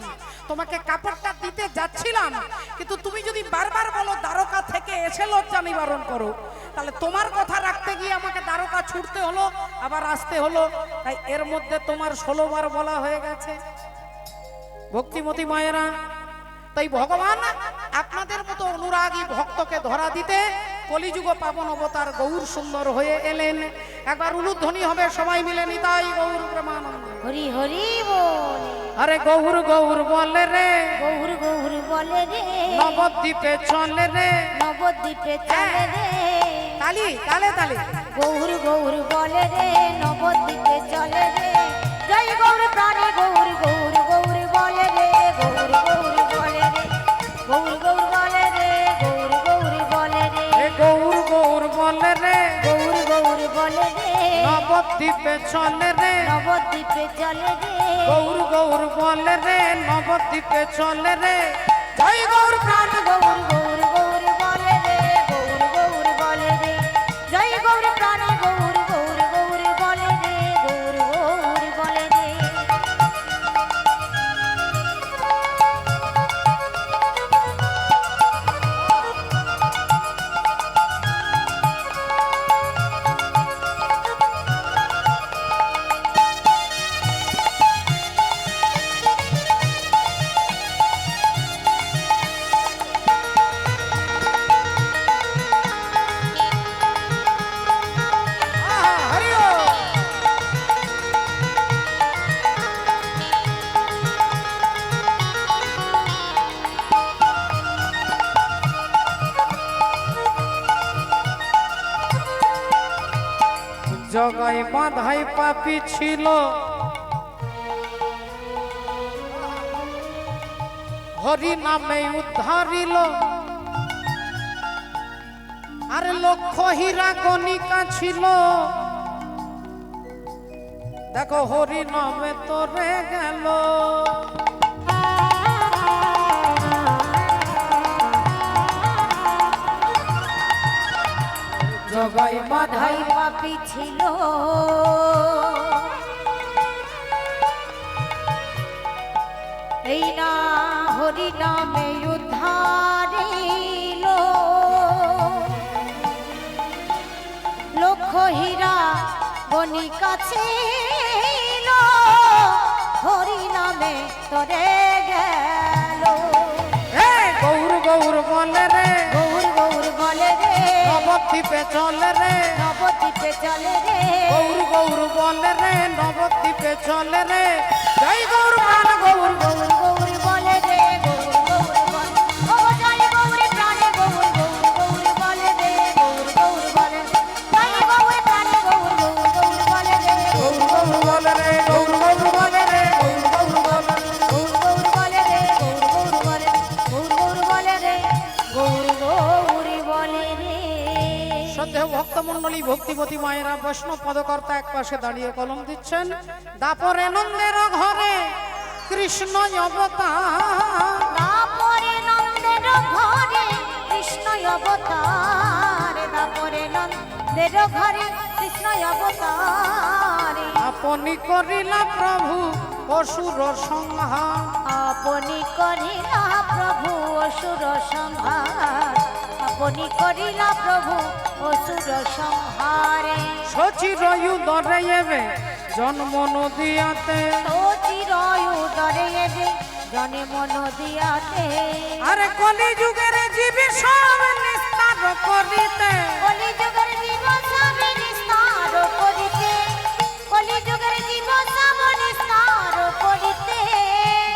তোমাকে কাপড়টা দিতে যাচ্ছিলাম, কিন্তু তুমি যদি বারবার বলো দ্বারকা থেকে এসে লজ্জা নিবারণ করো, তাহলে তোমার কথা রাখতে গিয়ে আমাকে দ্বারকা ছুটতে হলো, আবার আসতে হলো, তাই এর মধ্যে তোমার 16 বার বলা হয়ে গেছে। ভক্তিমতী মায়েরা, তাই ভগবান আপনাদের মতো অনুরাগী ভক্তকে ধরা দিতে কলিযুগ পাবন অবতার গৌর সুন্দর হয়ে এলেন। একবার উলুধ্বনি হবে সবাই মিলে, নিতাই গৌর প্রেমানন্দ। হরি হরি বল। আরে গৌর গৌর বলে রে, গৌর গৌর বলে রে, নবদ্বীপে চলে রে, নবদ্বীপে চলে রে। তালি তালে তালে। গৌর গৌর বলে রে, নবদ্বীপে চলে রে। জয় গৌর প্রাণে গৌর গৌর গৌর বলে রে, গৌর গৌর বলে রে, গৌর গৌর বলে রে, গৌর গৌর বলে রে, গৌর গৌর বলে রে, গৌর গৌর বলে রে, নবদ্বীপে চলে রে, নবদ্বীপে চলে রে, গৌর গৌর বলে রে, নবদ্বীপে চলে রে। জয় গৌর প্রাণ গৌর গৌর গৌর বলে রে, গৌর গৌর বলে রে। জয় গৌর প্রাণে গৌর গৌর গৌর জগাই বাঁধাই পাপি ছিল, হরি নামে উদ্ধারিল। আরে লক্ষ হীরা কণিকা ছিল, দেখো হরি নামে তোরে গেল। জগাই বাঁধাই বাধাই পাপি ছিল, এই না হরি নামে উদ্ধারিল। লক্ষ হীরা গণিকা ছিল, হরি নামে তোরে গেল। হে গৌর গৌর বলে রে, গৌর গৌর বলে রে, নবদ্বীপে চলে রে। নবদ্বীপে চলে রে। গৌর গৌর বলে রে, নবদ্বীপে চলে রে। জয় গৌর প্রাণ গৌর গৌর গৌর বলে রে, গৌর গৌর বলে। ও জয় গৌর প্রাণে গৌর গৌর গৌর বলে রে, গৌর গৌর বলে। জয় গৌর প্রাণে গৌর গৌর গৌর বলে রে, গৌর গৌর বলে রে, গৌর গৌর বলে রে, গৌর গৌর বলে রে। গৌর গৌর বলে রে, গৌর গৌর বলে। গৌর গৌর বলে রে, গৌর গৌর বলে রে। শ্রদ্ধেয় ভক্তমণ্ডলী, ভক্তিবতী মায়েরা, বৈষ্ণব পদকর্তা এক পাশে দাঁড়িয়ে কলম দিচ্ছেন। দাপরে নন্দের ঘরে কৃষ্ণ অবতার, তারপরে নন্দের ঘরে কৃষ্ণ অবতার, তারপরে নন্দের ঘরে কৃষ্ণ অবতার। আপনি করিলা প্রভু অসুর সংহার। আপনি করিলা প্রভু অসুর সংহার, আপনি করিলা প্রভু অসুর সংহারে। সচির উদরে এবে জন্ম নদিয়াতে, চির উদরে এবে জন্ম নদিয়াতে। আরে কলি যুগের জীবী সব নিস্তার করিতে, কলিযুগের জীব সব নিস্তার করিতে, কলিযুগের জীব সব নিস্তার করিতে।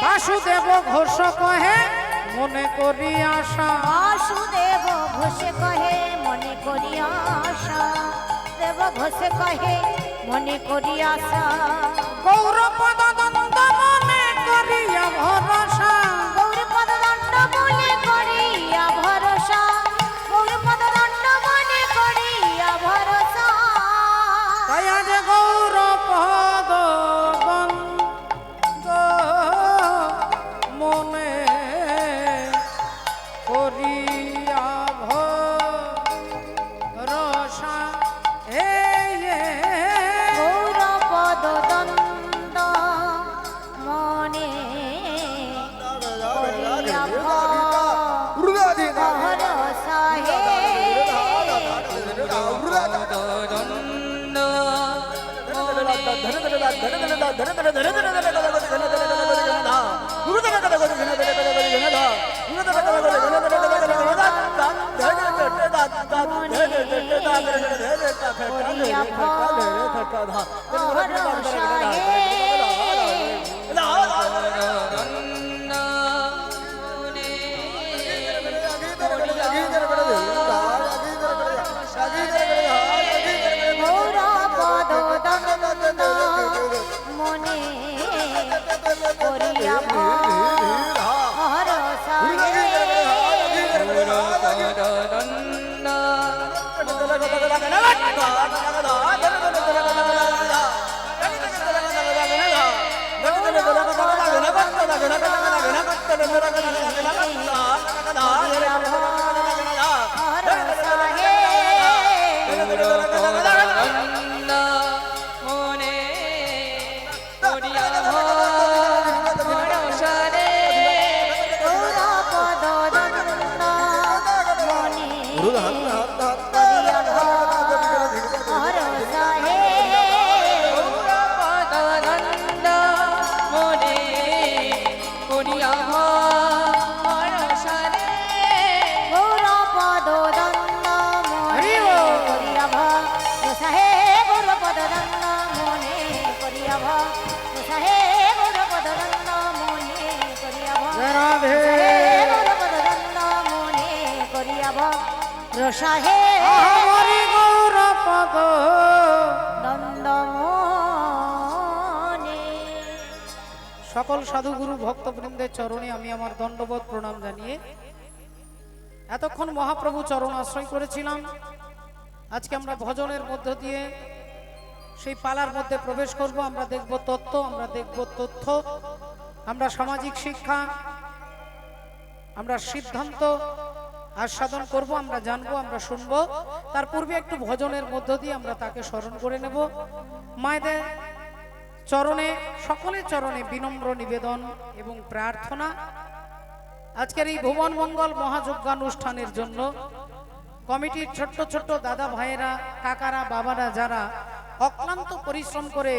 বাসুদেব ঘোষ কহে মনে করি আশা। বাসুদেব ঘোষে কহে মনে করি আশা, দেব ঘোষে কহে মনে করি আশা। গৌরপদ দন্ত মনে করিয়া ভরসা, গৌরপদ দণ্ড মনে করিয়া ভরসা, গৌরপদ দণ্ড মনে করিয়া ভরসা। তাই আজ গৌরপদ দন্ত মনে করিয়া ভরসা। গৌরপদ দণ্ড মনে করিয়া ভরসা হে। গৌরপদ দণ্ড মনে করিয়া ভরসা হে। ভরসা হে। গৌরপদ দণ্ড মনে করিয়া ভরসা হে। গৌরপদ দণ্ড মনে করিয়া ভরসা হে। গৌরপদ দণ্ড মনে করিয়া ভরসা হে। গৌরপদ দণ্ড মনে করিয়া রাধে গৌরপদ দণ্ড মনে করিয়া ভরসা হে। হরি গৌরপদ দণ্ড সকল সাধুগুরু ভক্তবৃন্দের চরণে আমি আমার দণ্ডবোধ প্রণাম জানিয়ে এতক্ষণ মহাপ্রভু চরণ আশ্রয় করেছিলাম। আজকে আমরা ভজনের মধ্য দিয়ে সেই পালার মধ্যে প্রবেশ করব। আমরা দেখব তত্ত্ব, আমরা দেখব তথ্য, আমরা সামাজিক শিক্ষা, আমরা সিদ্ধান্ত আস্বাদন করব, আমরা জানবো, আমরা শুনবো। তার পূর্বে একটু ভজনের মধ্য দিয়ে আমরা তাকে স্মরণ করে নেব। মায়েদের চরণে, সকলের চরণে বিনম্র নিবেদন এবং প্রার্থনা। আজকের এই ভুবন মঙ্গল মহাযজ্ঞানুষ্ঠানের জন্য কমিটির ছোট্ট ছোট্ট দাদা ভাইয়েরা, কাকারা, বাবারা যারা অক্লান্ত পরিশ্রম করে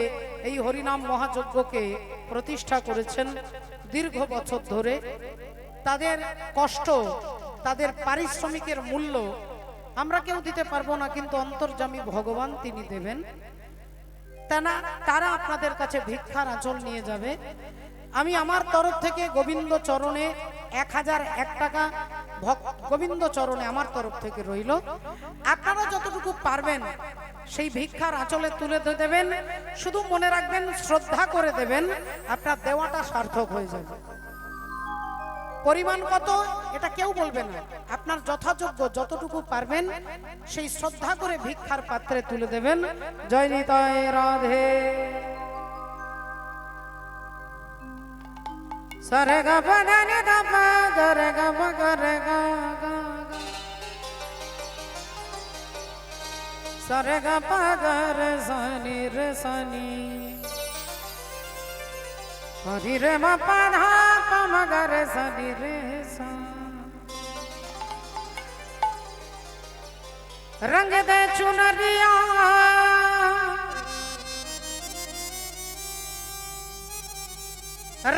এই হরিনাম মহাযজ্ঞকে প্রতিষ্ঠা করেছেন দীর্ঘ বছর ধরে, তাদের কষ্ট, তাদের পারিশ্রমিকের মূল্য আমরা কেউ দিতে পারবো না, কিন্তু অন্তর্যামী ভগবান তিনি দেবেন। তারা আপনাদের কাছে ভিক্ষার আঁচল নিয়ে যাবে। আমি আমার তরফ থেকে গোবিন্দ চরণে 1001 টাকা গোবিন্দ চরণে আমার তরফ থেকে রইল। আপনারা যতটুকু পারবেন সেই ভিক্ষার আঁচলে তুলে দেবেন। শুধু মনে রাখবেন, শ্রদ্ধা করে দেবেন, আপনার দেওয়াটা সার্থক হয়ে যাবে। পরিমাণ কত এটা কেউ বলবে না, আপনার যথাযোগ্য যতটুকু পারবেন সেই শ্রদ্ধা করে ভিক্ষার পাত্রে তুলে দেবেন। জয় নিতাই রাধে। সরে গা পা গা নি দা পা গা রে গা পা গা রে গা গা গা। সরে গা পা গা রে সানি রে সানি। হরি রে মা পা ধা পা মা গা রে সানি রে সা। रंग दे चुनरिया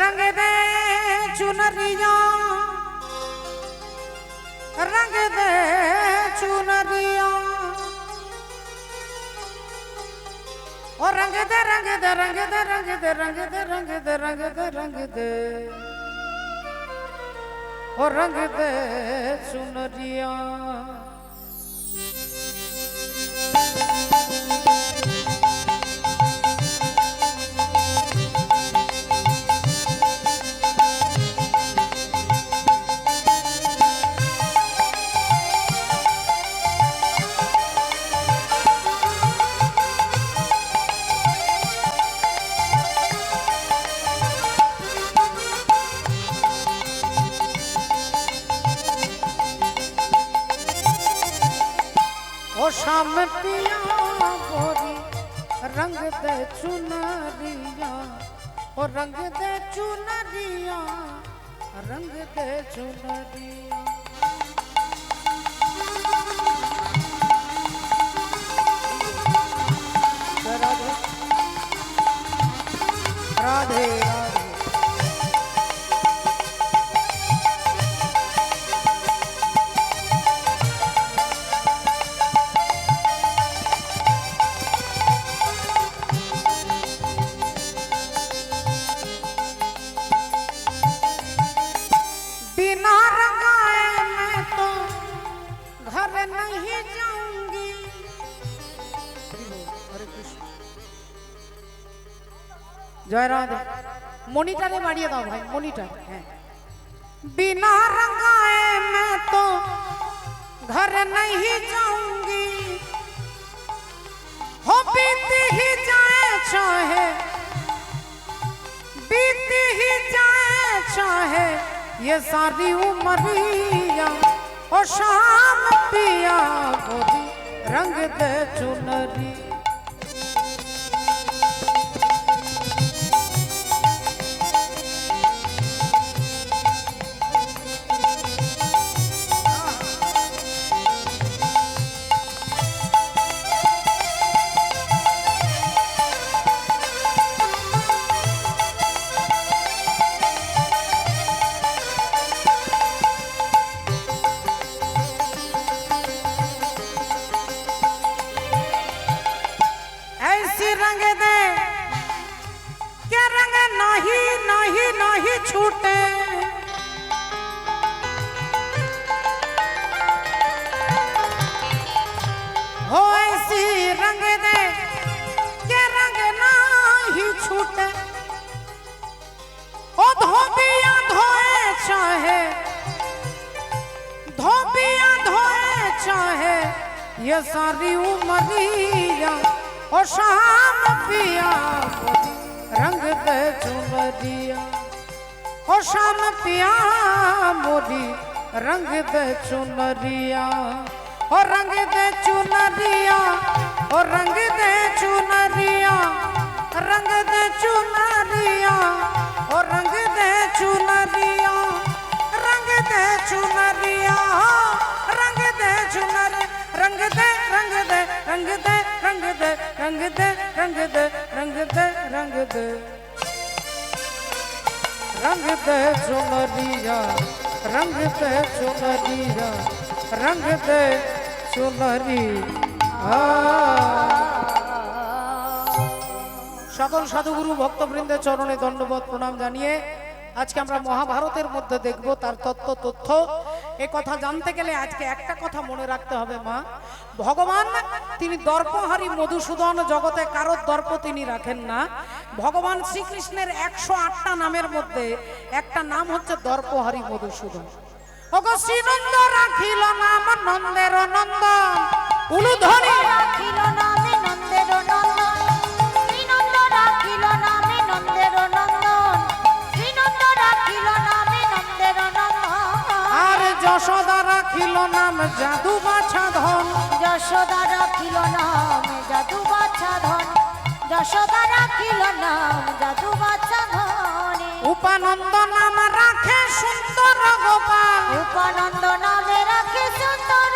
रंग दे चुनरिया रंग दे चुनरिया और रंग दे रंग दे रंग दे रंग दे रंग दे रंग दे रंग दे रंग दे और रंग दे चुनरिया। ओ शाम पिया गोरी रंग दे चुनरिया, ओ रंग दे चुनरिया रंग दे चुनरिया। राधे राधे राधे। बिना रंगाए मैं तो घर नहीं जाऊंगी। हरे कृष्ण। जय राधे। मॉनिटरे बाड़िए दाओ भाई, मॉनिटर है। बिना रंगाए मैं तो घर नहीं जाऊंगी, हो बीती ही जाए चाहे, बीती ही जाए चाहे ये सारी उमरिया। ओ शाम पिया गोरी रंग दे चुनरी। रंग दे क्या रंग नहीं नहीं नहीं छूटे। हो ऐसी रंग दे क्या रंग नहीं छूटे। चाहे धोबिया धोए चाहे ये सारी उमरिया ओ शाम पिया रंग दे चुनरिया ओ शाम पिया मोरी रंग दे चुनरिया ओ रंग दे चुनरिया ओ रंग दे चुनरिया रंग दे चुनरिया ओ रंग दे चुनरिया रंग दे चुनरिया रंग दे चुनर रंग दे रंग दे रंग दे रंग दे रंग दे रंग दे रंग दे रंग दे रंग दे चुनरिया रंग दे चुनरिया रंग दे चुनरिया। সকল সাধুগুরু ভক্তবৃন্দের চরণে দণ্ডবোধ প্রণাম জানিয়ে আজকে আমরা মহাভারতের মধ্যে দেখব তার তথ্য। এই কথা জানতে গেলে আজকে একটা কথা মনে রাখতে হবে মা, ভগবান তিনি দর্পহারী মধুসূদন, জগতে কারোর দর্প তিনি রাখেন না। ভগবান শ্রীকৃষ্ণের 108টা নামের মধ্যে একটা নাম হচ্ছে দর্পহারী মধুসূদন। ওগো শ্রীনন্দ রাখিল নাম নন্দের নন্দন, উলুধ্বনি রাখিল নামে নন্দের নন্দন, শ্রীনন্দ রাখিল নামে নন্দের নন্দন, শ্রীনন্দ রাখিল নামে নন্দের নন্দন। আর যশোদা রাখিল নাম জাদু বাছা ধন, যশোদা রাখিল নাম জাদু বাছা ধন, যশোদা রাখিল নাম জাদু বাছা ধন। উপানন্দ নাম রাখে সুন্দর গোপাল, উপানন্দ নামে রাখে সুন্দর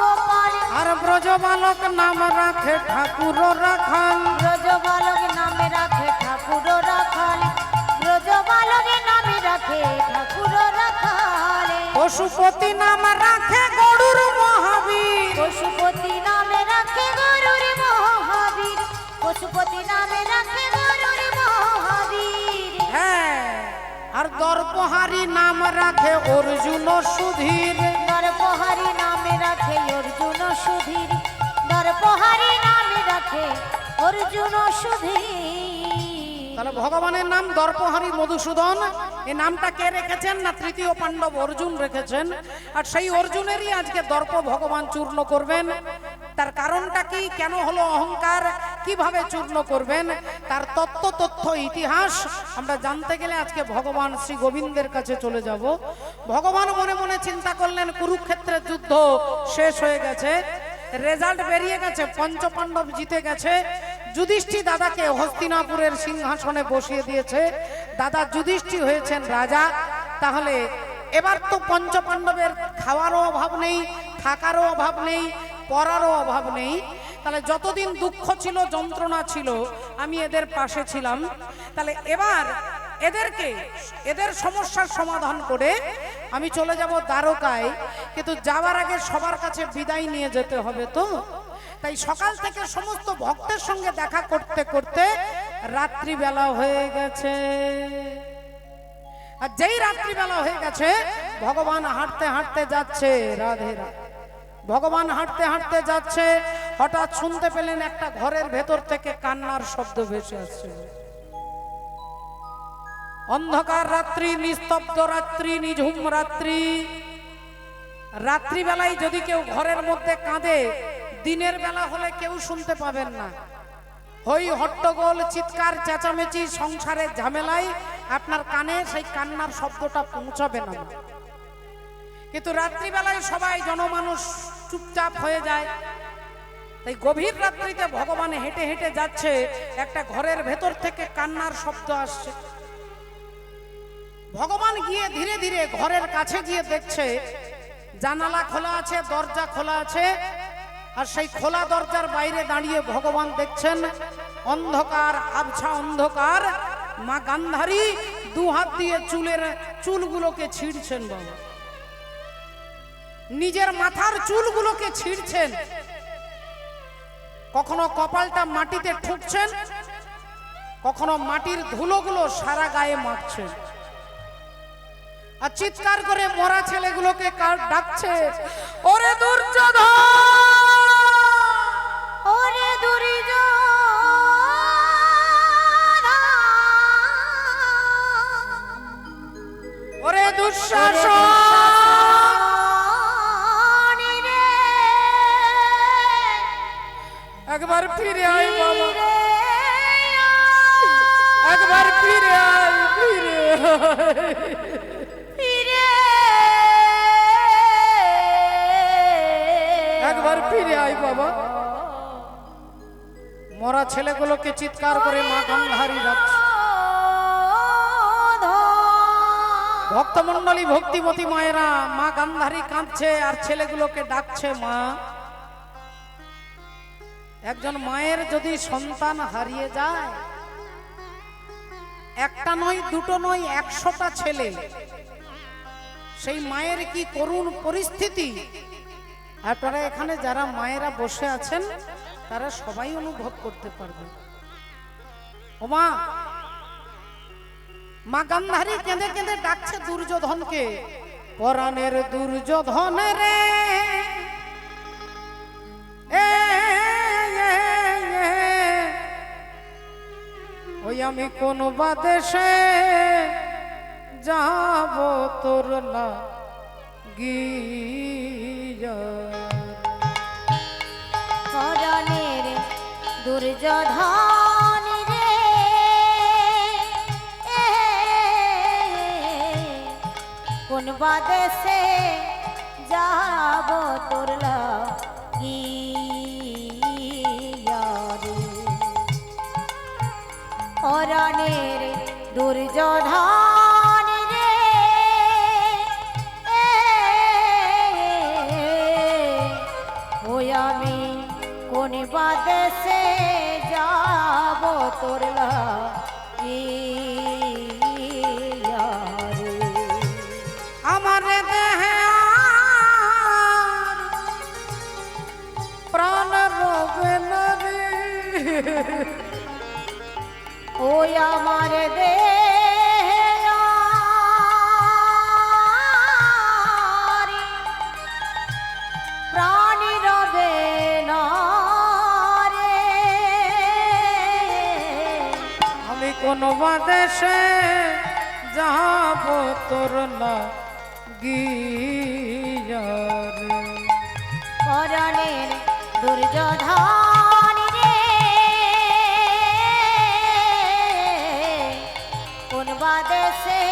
গোপাল। আর ব্রজবালক নাম রাখে ঠাকুর রাখাল, ব্রজ বালক নামে রাখে ঠাকুর রাখাল, ব্রজ বালক নামে রাখে ঠাকুর রাখাল। পশুপতি নাম রাখে গরুর মহাবীর, পশুপতি নামে রাখে গরুর মহাবীর, পশুপতি নামে রাখে গরুর মহাবীর। হ্যাঁ, আর দর্পহারী নাম রাখে অর্জুন সুধীর, দর্পহারী নামে রাখে অর্জুন সুধীর, দর্পহারী নামে রাখে অর্জুন সুধীর। তাহলে ভগবানের নাম দর্পহারী মধুসূদন। এই নামটা কে রেখেছেন না তৃতীয় পাণ্ডব অর্জুন রেখেছেন। আর সেই অর্জুনেরই আজকে দর্প ভগবান চূর্ণ করবেন। তার কারণটা কি, কেন হলো অহংকার, কিভাবে চূর্ণ করবেন, তার তথ্য ইতিহাস আমরা জানতে গেলে আজকে ভগবান শ্রী গোবিন্দের কাছে চলে যাব। ভগবান মনে মনে চিন্তা করলেন কুরুক্ষেত্রের যুদ্ধ শেষ হয়ে গেছে, রেজাল্ট বেরিয়ে গেছে, পঞ্চপাণ্ডব জিতে গেছে। যুধিষ্ঠির দাদাকে হস্তিনাপুরের সিংহাসনে বসিয়ে দিয়েছে, দাদা যুধিষ্ঠির হয়েছেন রাজা। তাহলে এবার তো পঞ্চপাণ্ডবের খাওয়ারও অভাব নেই, থাকারও অভাব নেই, পড়ারও অভাব নেই। তাহলে যতদিন দুঃখ ছিল, যন্ত্রণা ছিল, আমি এদের পাশে ছিলাম। তাহলে এবার এদের সমস্যার সমাধান করে আমি চলে যাব দ্বারকায়। কিন্তু যাওয়ার আগে সবার কাছে বিদায় নিয়ে যেতে হবে তো। তাই সকাল থেকে সমস্ত ভক্তের সঙ্গে দেখা করতে করতে রাত্রিবেলা হয়ে গেছে। আর যেই রাত্রিবেলা হয়ে গেছে ভগবান হাঁটতে হাঁটতে যাচ্ছে, রাধে রাধে, ভগবান হাঁটতে হাঁটতে যাচ্ছে, হঠাৎ শুনতে পেলেন একটা ঘরের ভেতর থেকে কান্নার শব্দ ভেসে আসছে। অন্ধকার রাত্রি, নিস্তব্ধ রাত্রি, নিঝুম রাত্রি। রাত্রিবেলায় যদি কেউ ঘরের মধ্যে কাঁদে, দিনের বেলা হলে কেউ শুনতে পাবেন না। হই হট্টগোল, চিৎকার চেঁচামেচি, সংসারের ঝামেলায় আপনার কানে সেই কান্নার শব্দটা পৌঁছাবে না। কিন্তু রাত্রিবেলায় সবাই জনমানুষ চুপচাপ হয়ে যায়। তাই গভীর রাত্রিতে ভগবান হেঁটে হেঁটে যাচ্ছে, একটা ঘরের ভেতর থেকে কান্নার শব্দ আসছে। ভগবান গিয়ে ধীরে ধীরে ঘরের কাছে গিয়ে দেখছে জানালা খোলা আছে, দরজা খোলা আছে। আর সেই খোলা দরজার বাইরে দাঁড়িয়ে ভগবান দেখছেন অন্ধকার, আবছা অন্ধকার, মা গান্ধারী দু হাত দিয়ে চুলগুলোকে ছিঁড়ছেন। বাবা নিজের মাথার চুলগুলোকে ছিঁড়ছেন, কখনো কপালটা মাটিতে ঠুকছেন, কখনো মাটির ধুলোগুলো সারা গায়ে মাখছেন। আর চিৎকার করে মরা ছেলেগুলোকে ডাকছে, ওরে দুর্যোধন, ওরে দুর্যোধন, ওরে দুঃশাসন, একবার ফিরে আয় বাবা, ফিরে একবার ফিরে আয়, ফিরে আয়। ফিরে একবার ফিরে আয় বাবা। মরা ছেলেগুলোকে চিৎকার করে মা গান্ধারী যাচ্ছে। ভক্তমণ্ডলী ভক্তিমতী মায়েরা, মা গান্ধারী কাঁদছে আর ছেলেগুলোকে ডাকছে মা। একজন মায়ের যদি সন্তান হারিয়ে যায়, একটা নয় দুটো নয় 100টা ছেলে, সেই মায়ের কি করুণ পরিস্থিতি আপনারা এখানে যারা মায়েরা বসে আছেন তারা সবাই অনুভব করতে পারবে। ও মা, মা গান্ধারী কেঁদে কেঁদে ডাকছে দুর্যোধনকে, পরাণের দুর্যোধন রে, এ, ওই আমি কোন বা দেশে যাব তোর লাগিয়া। পরাণের দুর্যোধন রে, কোন বাদেশে যাব তোর লাগিয়া রে। পরাণের দুর্যোধন রে, ওই আমি কোন বাদেশে যাব তোর লাগিয়া রে। আমার দেহে আর প্রাণ রবে না রে, ওই আমার দেহে আর প্রাণী রবে না রে। আমি কোন বাদেশে যাব তোর লাগিয়া রে। পরাণের দুর্যোধন রে, কোন বাদেশে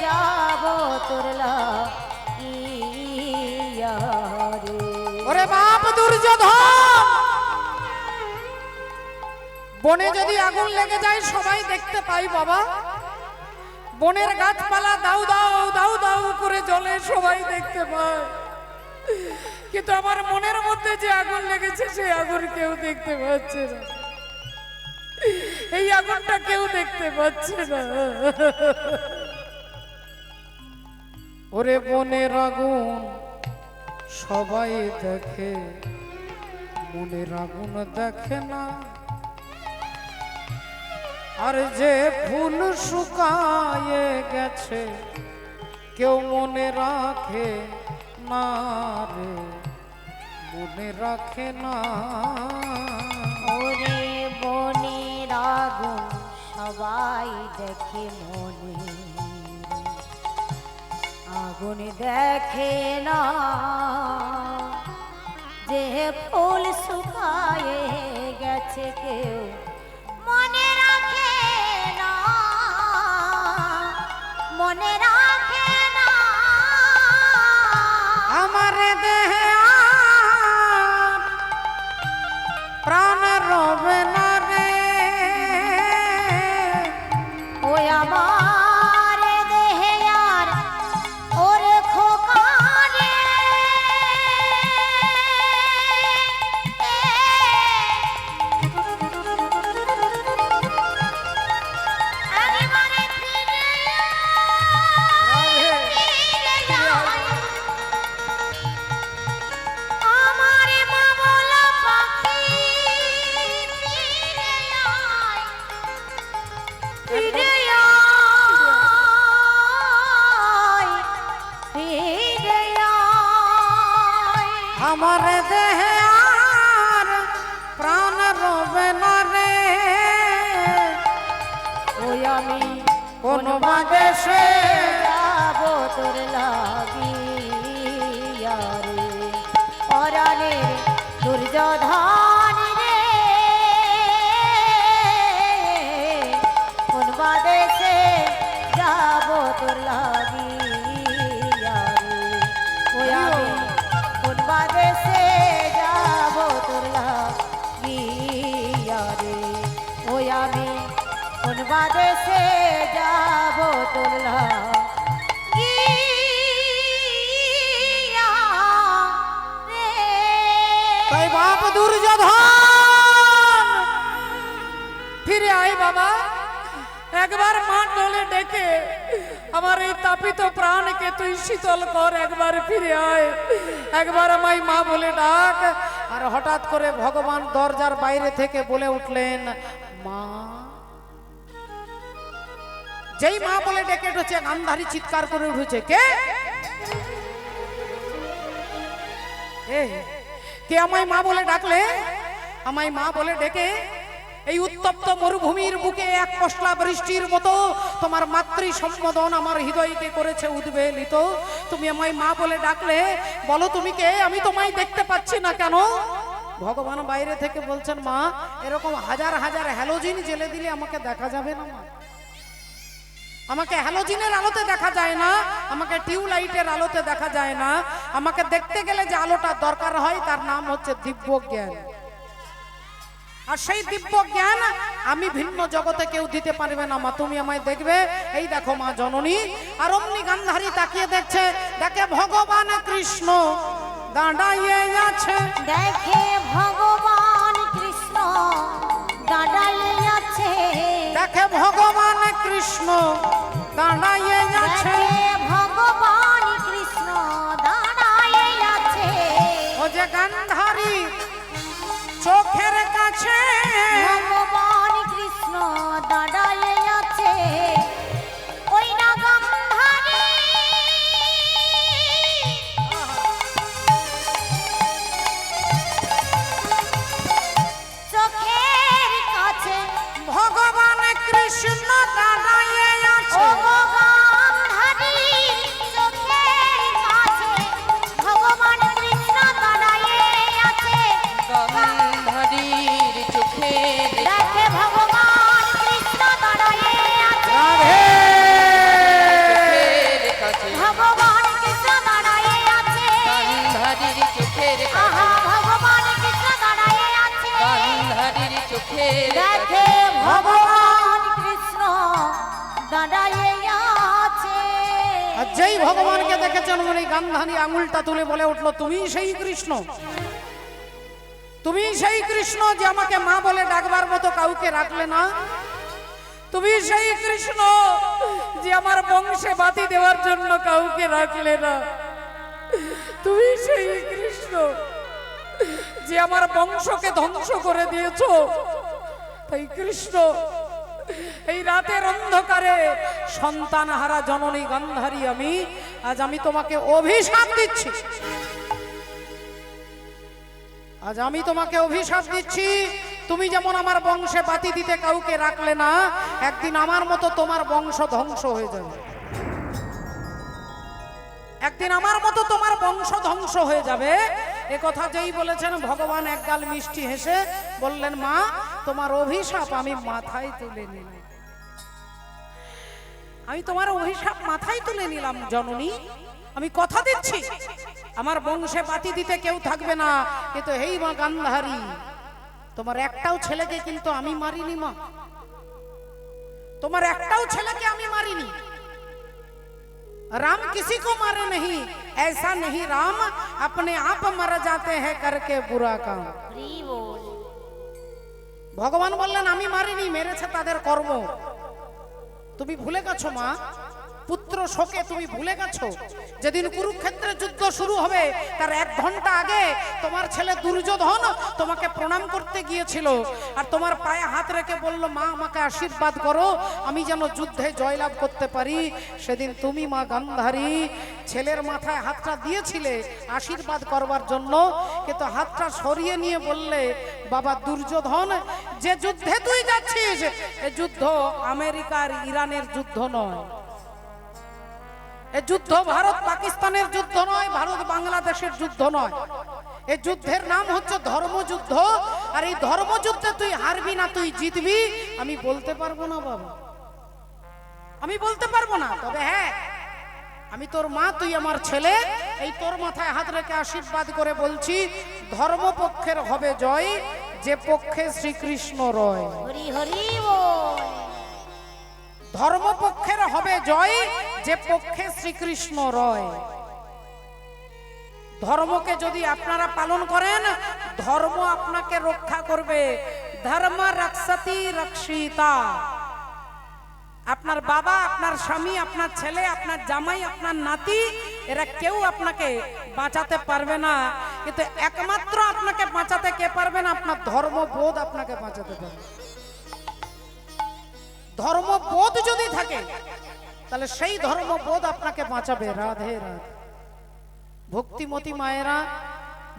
যাব তোর লাগিয়া রে। ওরে বাপ দুর্যোধন, বনে যদি আগুন লেগে যায় সবাই দেখতে পাই বাবা, বনের গাছপালা দাউ দাউ দাউ দাউ করে জ্বলে, সবাই দেখতে পায়, কিন্তু আমার মনের মধ্যে যে আগুন লেগেছে সেই আগুন কেউ দেখতে পাচ্ছে না, এই আগুনটা কেউ দেখতে পাচ্ছে না। ওরে বনের আগুন সবাই দেখে, মনের আগুন দেখে না। আর যে ফুল শুকায়ে গেছে কেউ মনে রাখে না রে, মনে রাখে না। ওরে বনের আগুন সবাই দেখে, মনে আগুন দেখে না। যে ফুল শুকায়ে গেছে কেউ মনে রাখে না, মনে রাখে না। আমার দেহে আর প্রাণ রবে না রে, ওই আমার দেহে আর ওরে খোকা রে, একেবারে ফিরে আয়, ফিরে আয়। আমার মা বলা পাখি, ফিরে আয়, ফিরে আয়, ফিরে আয়। আমার দেহে আর প্রাণ রবে না রে, ওই আমি কোন বাদেশে যাব তোর লাগিয়া রে। পরাণের দুর্যোধন রে, আমি কোন বাদেশে যাব তোলা গিয়া রে। তাই বাপ দুর্যোধন ফিরে আয় বাবা, একবার মা ডলে ডেকে আমার এই তাপিত প্রাণকে তুই শীতল কর, একবার ফিরে আয়, একবার আমায় মা বলে ডাক। আর হঠাৎ করে ভগবান দরজার বাইরে থেকে বলে উঠলেন মা। যেই মা বলে ডেকে উঠেছে গান্ধারী চিৎকার করে উঠেছে, কে কে আমায় মা বলে ডাকলে? আমায় মা বলে ডেকে এই উত্তপ্ত মরুভূমির বুকে এক পশলা বৃষ্টির মতো তোমার মাতৃ সম্বোধন আমার হৃদয়কে করেছে উদ্বেলিত। তুমি আমায় মা বলে ডাকলে, বলো তুমি কে? আমি তোমায় দেখতে পাচ্ছি না কেন? ভগবান বাইরে থেকে বলছেন মা, এরকম হাজার হাজার হ্যালোজিন জ্বেলে দিলে আমাকে দেখা যাবে না মা। আমাকে হ্যালোজিনের আলোতে দেখা যায় না, আমাকে টিউবলাইটের আলোতে দেখা যায় না। আমাকে দেখতে গেলে যে আলোটা দরকার হয় তার নাম হচ্ছে দিব্য জ্ঞান। আর সেই দিব্য জ্ঞান আমি ভিন্ন জগতে কেউ দিতে পারবে না মা, তুমি আমায় দেখবে। এই দেখো মা জননী। আর অমনি গান্ধারী তাকিয়ে দেখছে, দেখে ভগবান কৃষ্ণ দাঁড়াইয়ে আছে। দেখে ভগবান কৃষ্ণ দাঁড়াইয়ে আছে। দেখে ভগবান কৃষ্ণ দাঁড়াইয়ে আছে। দেখে ভগবান কৃষ্ণ দাঁড়াইয়ে আছে। ও যে গান্ধারী চোখের কাছে ভগবান কৃষ্ণ দাঁড়াইয়ে আছে। ওই না গান্ধারী চোখের কাছে ভগবান কৃষ্ণ দাঁড়াইয়ে আছে। ও গান্ধারী চোখের কাছে ভগবান কৃষ্ণ দাঁড়াইয়ে আছে। গান্ধারীর চোখের দেখে ভগবান কৃষ্ণ দাঁড়াইয়ে আছে। কাছে ভগবান কৃষ্ণ দাঁড়াইয়ে আছে। গান্ধারীর চোখের আহা কাছে ভগবান কৃষ্ণ দাঁড়াইয়ে আছে। গান্ধারীর চোখের দেখে ভগবান কৃষ্ণ দাঁড়াইয়ে আছে। আর যেই ভগবানকে দেখেছেন মানে গান্ধারী আঙুলটা তুলে বলে উঠলো, তুমি সেই কৃষ্ণ, তুমি সেই কৃষ্ণ যে আমাকে মা বলে ডাকবার মতো কাউকে রাখলে না। তুমি সেই কৃষ্ণ যে আমার বংশে বাতি দেওয়ার জন্য কাউকে রাখলে না। তুমি সেই কৃষ্ণ যে আমার বংশকে ধ্বংস করে দিয়েছো। তাই কৃষ্ণ এই রাতের অন্ধকারে সন্তান হারা জননী গান্ধারী আজ আমি তোমাকে অভিশাপ দিচ্ছি। আজ আমি তোমাকে অভিশাপ দিচ্ছি, তুমি যেমন আমার বংশে বাতি দিতে কাউকে রাখলে না, একদিন আমার মতো তোমার বংশ ধ্বংস হয়ে যাবে। একদিন আমার মতো তোমার বংশ ধ্বংস হয়ে যাবে। এ কথা যেই বলেছেন ভগবান একগাল মিষ্টি হেসে বললেন, মা তোমার অভিশাপ আমি মাথায় তুলে নিলাম। আমি তোমার অভিশাপ মাথায় তুলে নিলাম জননী। আমি কথা দিচ্ছি আমার বংশে বাতি দিতে কেউ থাকবে না। কিন্তু হেই মা গান্ধারী, তোমার একটাও ছেলেকে কিন্তু আমি মারিনি মা। তোমার একটাও ছেলেকে আমি মারিনি। राम किसी को मारे नहीं, ऐसा नहीं राम अपने आप मर जाते हैं करके बुरा काम। ভগবান বললেন আমি মারিনি, মেরেছে তাদের কর্ম। তুমি ভুলে গেছো মা, পুত্র শোকে তুমি ভুলে গেছো যেদিন কুরুক্ষেত্রের যুদ্ধ শুরু হবে তার 1 ঘন্টা আগে তোমার ছেলে দুর্যোধন তোমাকে প্রণাম করতে গিয়েছিল আর তোমার পায়ে হাত রেখে বলল, মা আমাকে আশীর্বাদ করো আমি যেন যুদ্ধে জয়লাভ করতে পারি। সেদিন তুমি মা গান্ধারী ছেলের মাথায় হাতটা দিয়েছিলে আশীর্বাদ করবার জন্য, কিন্তু হাতটা সরিয়ে নিয়ে বললে, বাবা দুর্যোধন যে যুদ্ধে তুই যাচ্ছিস এ যুদ্ধ আমেরিকার ইরানের যুদ্ধ নয়, এই যুদ্ধ ভারত পাকিস্তানের যুদ্ধ নয়, ভারত বাংলাদেশের যুদ্ধ নয়। এই যুদ্ধের নাম হচ্ছে ধর্মযুদ্ধ। আর এই ধর্মযুদ্ধে তুই হারবি না তুই জিতবি আমি বলতে পারবো না বাবা, আমি বলতে পারবো না। তবে হ্যাঁ, আমি তোর মা, তুই আমার ছেলে, এই তোর মাথায় হাত রেখে আশীর্বাদ করে বলছি ধর্মপক্ষের হবে জয়, যে পক্ষে শ্রীকৃষ্ণ রয়। হরি হরি বল। ধর্মপক্ষের হবে জয় যে পক্ষে শ্রীকৃষ্ণ রয়। ধর্মকে যদি আপনারা পালন করেন, ধর্ম আপনাকে রক্ষা করবে। ধর্ম রক্ষতি রক্ষিতা। আপনার বাবা, আপনার স্বামী, আপনার ছেলে, আপনার জামাই, আপনার নাতি, এরা কেউ আপনাকে বাঁচাতে পারবে না। কিন্তু একমাত্র আপনাকে বাঁচাতে কে পারবে না? আপনার ধর্মবোধ আপনাকে বাঁচাতে পারবে। ধর্মবোধ যদি থাকে তাহলে সেই ধর্মবোধ আপনাকে বাঁচাবে। রাধে রাধে। ভক্তিমতী মায়েরা,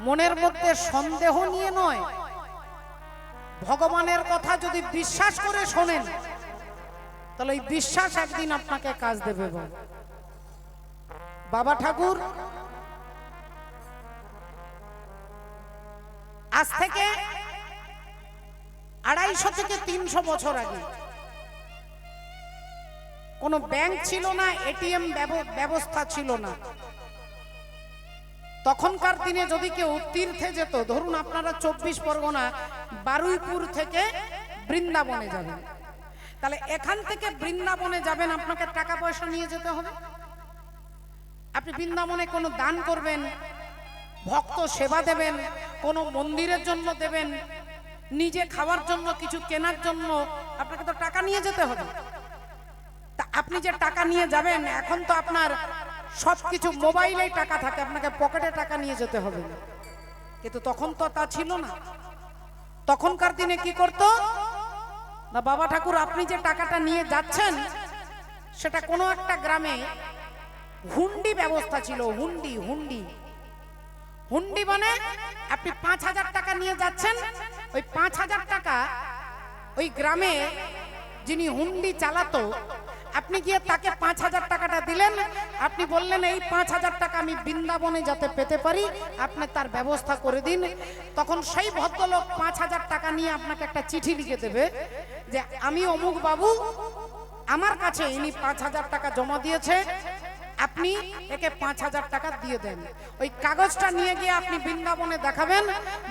মনের মধ্যে সন্দেহ নিয়ে নয়, ভগবানের কথা যদি বিশ্বাস করে শোনেন তাহলে এই বিশ্বাস একদিন আপনাকে কাজ দেবে। বাবা ঠাকুর আজ থেকে 250 থেকে 300 বছর আগে কোনো ব্যাংক ছিল না, এটিএম ব্যবস্থা ছিল না। তখনকার দিনে যদি কেউ তীর্থে যেত, ধরুন আপনারা 24 পরগনা বারুইপুর থেকে বৃন্দাবনে যাবেন, তাহলে এখান থেকে বৃন্দাবনে যাবেন, আপনাকে টাকা পয়সা নিয়ে যেতে হবে। আপনি বৃন্দাবনে কোনো দান করবেন, ভক্ত সেবা দেবেন, কোনো মন্দিরের জন্য দেবেন, নিজে খাওয়ার জন্য, কিছু কেনার জন্য আপনাকে তো টাকা নিয়ে যেতে হবে। তা আপনি যে টাকা নিয়ে যাবেন, এখন তো আপনার সবকিছু মোবাইলেই টাকা থাকে, আপনাকে পকেটে টাকা নিয়ে যেতে হবে না। কিন্তু তখন তো তা ছিল না। তখনকার দিনে কি করতো না, বাবা ঠাকুর আপনি যে টাকাটা নিয়ে যাচ্ছেন সেটা কোনো একটা গ্রামে হুন্ডি ব্যবস্থা ছিল। হুন্ডি হুন্ডি হুন্ডি মানে আপনি 5000 টাকা নিয়ে যাচ্ছেন, ওই 5000 টাকা ওই গ্রামে যিনি হুন্ডি চালাতো, আপনি গিয়ে তাকে 5000 টাকাটা দিলেন, আপনি বললেন এই 5000 টাকা আমি বৃন্দাবনে যাতে পেতে পারি, আপনি তার ব্যবস্থা করে দিন। তখন সেই ভদ্রলোক 5000 টাকা নিয়ে আপনাকে একটা চিঠি লিখে দেবে যে আমি অমুক বাবু, আমার কাছে ইনি 5000 টাকা জমা দিয়েছে, আপনি একে 5000 টাকা দিয়ে দেন। ওই কাগজটা নিয়ে গিয়ে আপনি বৃন্দাবনে দেখাবেন,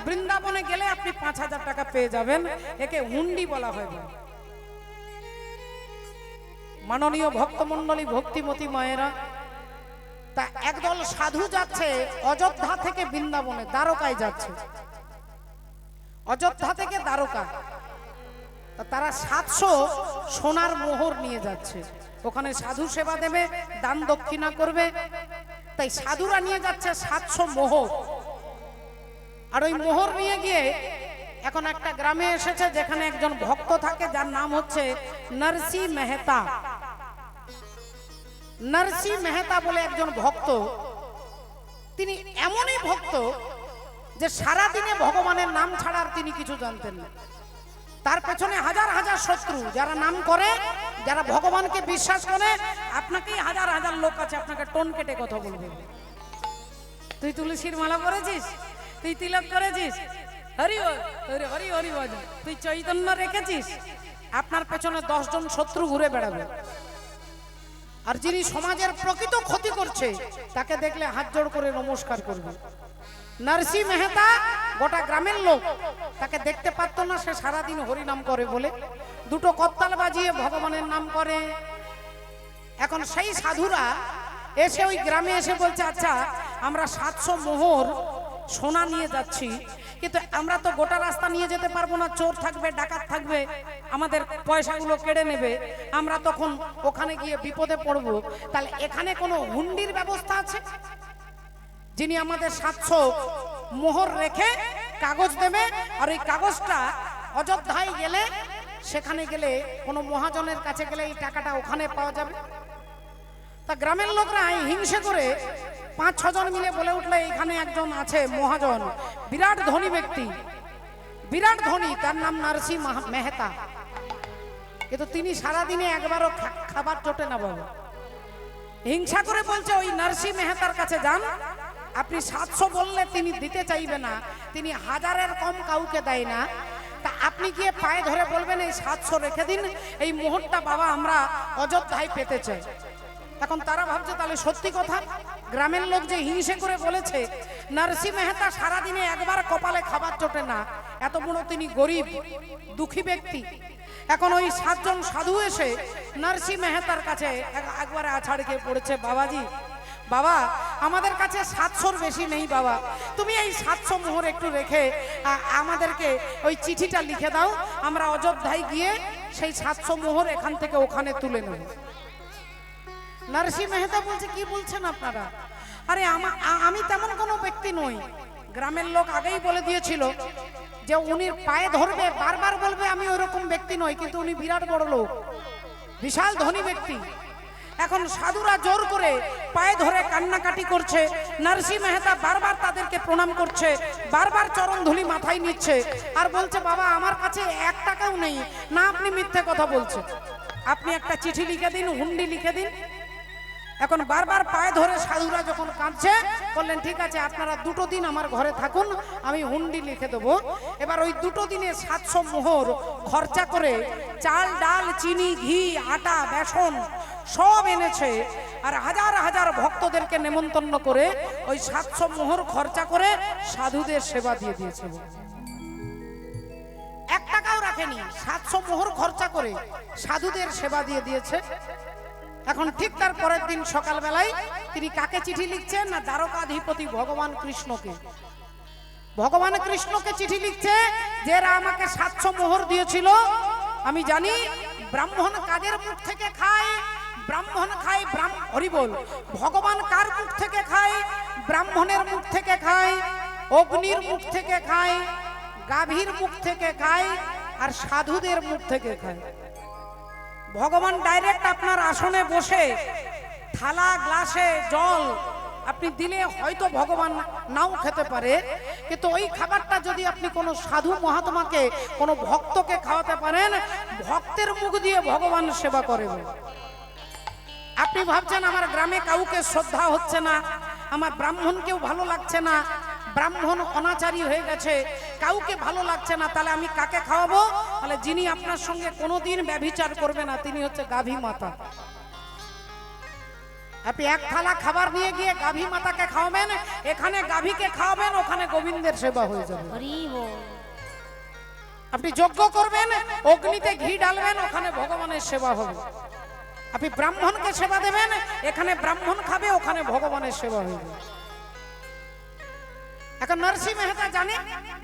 বৃন্দাবনে গেলে আপনি 5000 টাকা পেয়ে যাবেন। একে হুন্ডি বলা হয়। মাননীয় ভক্তমণ্ডলী, ভক্তিমতী মায়েরা, তা একদল সাধু যাচ্ছে অযোধ্যা থেকে বৃন্দাবনে, দ্বারকায় যাচ্ছে। অযোধ্যা থেকে দ্বারকা, তা তারা 700 সোনার মোহর নিয়ে যাচ্ছে। ওখানে সাধু সেবা দেবে, দান দক্ষিণা করবে, তাই সাধুরা নিয়ে যাচ্ছে 700 মোহর। আর ওই মোহর নিয়ে গিয়ে এখন একটা গ্রামে এসেছে যেখানে একজন ভক্ত থাকে, যার নাম হচ্ছে নরসি মেহতা। নরসি মেহতা বলে একজন ভক্ত, তিনি এমনই ভক্ত যে সারা দিনে ভগবানের নাম ছাড়া আর তিনি কিছু জানতেন না। তার পেছনে হাজার হাজার শত্রু, যারা নাম করে, যারা ভগবানকে বিশ্বাস করে, আপনাকেই হাজার হাজার লোক আছে আপনাকে টোন কেটে কথা বলবে। তুই তুলসীর মালা পরেছিস, তুই তিলক করেছিস, হরি হরি হরি হরি বল, তুই চৈতন্য রেখেছিস, আপনার পেছনে 10 জন শত্রু ঘুরে বেড়াবে। আর যিনি সমাজের প্রকৃত ক্ষতি করছে তাকে দেখলে হাত জোড় করে নমস্কার করবে। নরসি মেহতা গোটা গ্রামের লোক তাকে দেখতে পারতো না, সে সারাদিন হরিনাম করে বলে, দুটো করতাল বাজিয়ে ভগবানের নাম করে। এখন সেই সাধুরা এসে ওই গ্রামে এসে বলছে, আচ্ছা আমরা 700 মোহর সোনা নিয়ে যাচ্ছি, কিন্তু আমরা তো গোটা রাস্তা নিয়ে যেতে পারবো না, চোর থাকবে, ডাকাত থাকবে, আমাদের পয়সাগুলো কেড়ে নেবে, আমরা তখন ওখানে গিয়ে বিপদে পড়বো। তাহলে এখানে কোনো হুন্ডির ব্যবস্থা আছে, যিনি আমাদের 700 মোহর রেখে কাগজ দেবে, আর ওই কাগজটা অযোধ্যায় গেলে, সেখানে গেলে কোনো মহাজনের কাছে গেলে এই টাকাটা ওখানে পাওয়া যাবে। তা গ্রামের লোকরা হিংসে করে 5-6 জন মিলে বলে উঠলে, এখানে একজন আছে মহাজন, বিরাট ধনী ব্যক্তি, বিরাট ধনী, তার নাম নরসি মেহতা, কিন্তু তিনি সারাদিনে একবারও খাবার জোটে না বাবা। হিংসা করে বলছে ওই নরসি মেহতার কাছে যান, আপনি 700 বললে তিনি দিতে চাইবে না, তিনি 1000-এর কম কাউকে দেয় না, তা আপনি গিয়ে পায়ে ধরে বলবেন এই 700 রেখে দিন, এই মোহরটা বাবা আমরা অযোধ্যায় পেতে চাই। এখন তারা ভাবছে তাহলে সত্যি কথা, গ্রামের লোক যে হিংসে করে বলেছে, নরসি মেহতা সারাদিনে একবার কপালে খাবার জোটে না, এত বড় তিনি গরিব দুঃখী ব্যক্তি। এখন ওই 7 জন সাধু এসে নরসিংহ মেহতার কাছে একবারে আছাড় খেয়ে পড়েছে, বাবাজি বাবা আমাদের কাছে 700-র বেশি নেই বাবা, তুমি এই 700 মোহর একটু রেখে আমাদেরকে ওই চিঠিটা লিখে দাও, আমরা অযোধ্যায় গিয়ে সেই 700 মোহর এখান থেকে ওখানে তুলে নেব। নরসিংহ মেহতা বলছে, কি বলছেন আপনারা? আরে আমি তেমন কোনো ব্যক্তি নই, গ্রামের লোক আগেই বলে দিয়েছিল যে উনি পায়ে ধরবে, বারবার বলবে আমি ওরকম ব্যক্তি নই, কিন্তু উনি বিরাট বড় লোক, বিশাল ধনী ব্যক্তি। এখন সাধুরা জোর করে পায়ে ধরে কান্নাকাটি করছে, নরসিংহ মেহতা বারবার তাদেরকে প্রণাম করছে, বারবার চরণ ধুলি মাথায় নিচ্ছে আর বলছে, বাবা আমার কাছে 1 টাকাও নেই। না, আপনি মিথ্যে কথা বলছেন, আপনি একটা চিঠি লিখে দিন, হুন্ডি লিখে দিন। এখন বারবার পায়ে ধরে সাধুরা যখন কাঁদছে, বললেন ঠিক আছে আপনারা 2 দিন আমার ঘরে থাকুন, আমি হুন্ডি লিখে দেবো। এবার ওই 2 দিনে 700 মোহর খরচা করে চাল ডাল চিনি ঘি আটা বেসন সব এনেছে, আর হাজার হাজার ভক্তদেরকে নেমন্তন্ন করে ওই 700 মোহর খরচা করে সাধুদের সেবা দিয়ে দিয়েছে। 1 টাকাও রাখেনি, 700 মোহর খরচা করে সাধুদের সেবা দিয়ে দিয়েছে। এখন ঠিক তার পরের দিন সকালবেলায় তিনি কাকে চিঠি লিখছেন না, দ্বারকাধিপতি ভগবান কৃষ্ণকে। ভগবান কৃষ্ণকে চিঠি লিখছে যে এরা আমাকে 700 মোহর দিয়েছিল, আমি জানি ব্রাহ্মণ কাদের মুখ থেকে খায়, ব্রাহ্মণ খায় হরি বল, ভগবান কার মুখ থেকে খায়? ব্রাহ্মণের মুখ থেকে খায়, অগ্নির মুখ থেকে খায়, গাভীর মুখ থেকে খায়, আর সাধুদের মুখ থেকে খায়। ভগবান ডাইরেক্ট আপনার আসনে বসে থালা গ্লাসে জল আপনি দিলে হয়তো ভগবান নাও খেতে পারে, কিন্তু ওই খাবারটা যদি আপনি কোনো সাধু মহাত্মাকে কোনো ভক্তকে খাওয়াতে পারেন, ভক্তের মুখ দিয়ে ভগবান সেবা করে। আপনি ভাবছেন আমার গ্রামে কাউকে শ্রদ্ধা হচ্ছে না, আমার ব্রাহ্মণকেও ভালো লাগছে না, ব্রাহ্মণ অনাচারী হয়ে গেছে, কাউকে ভালো লাগছে না, তাহলে আমি কাকে খাওয়াবো? তাহলে যিনি আপনার সঙ্গে কোনোদিন ব্যভিচার করবে না তিনি হচ্ছে গাভী মাতা। আপনি 1 থালা খাবার নিয়ে গিয়ে গাভী মাতাকে খাওয়াবেন, এখানে গাভীকে খাওয়াবেন, ওখানে গোবিন্দের সেবা হয়ে যাবে। আপনি যজ্ঞ করবেন, অগ্নিতে ঘি ঢালবেন, ওখানে ভগবানের সেবা হবে। আপনি ব্রাহ্মণকে সেবা দেবেন, এখানে ব্রাহ্মণ খাবে, ওখানে ভগবানের সেবা হবে। এখন নরসিংহ মেহতা জানে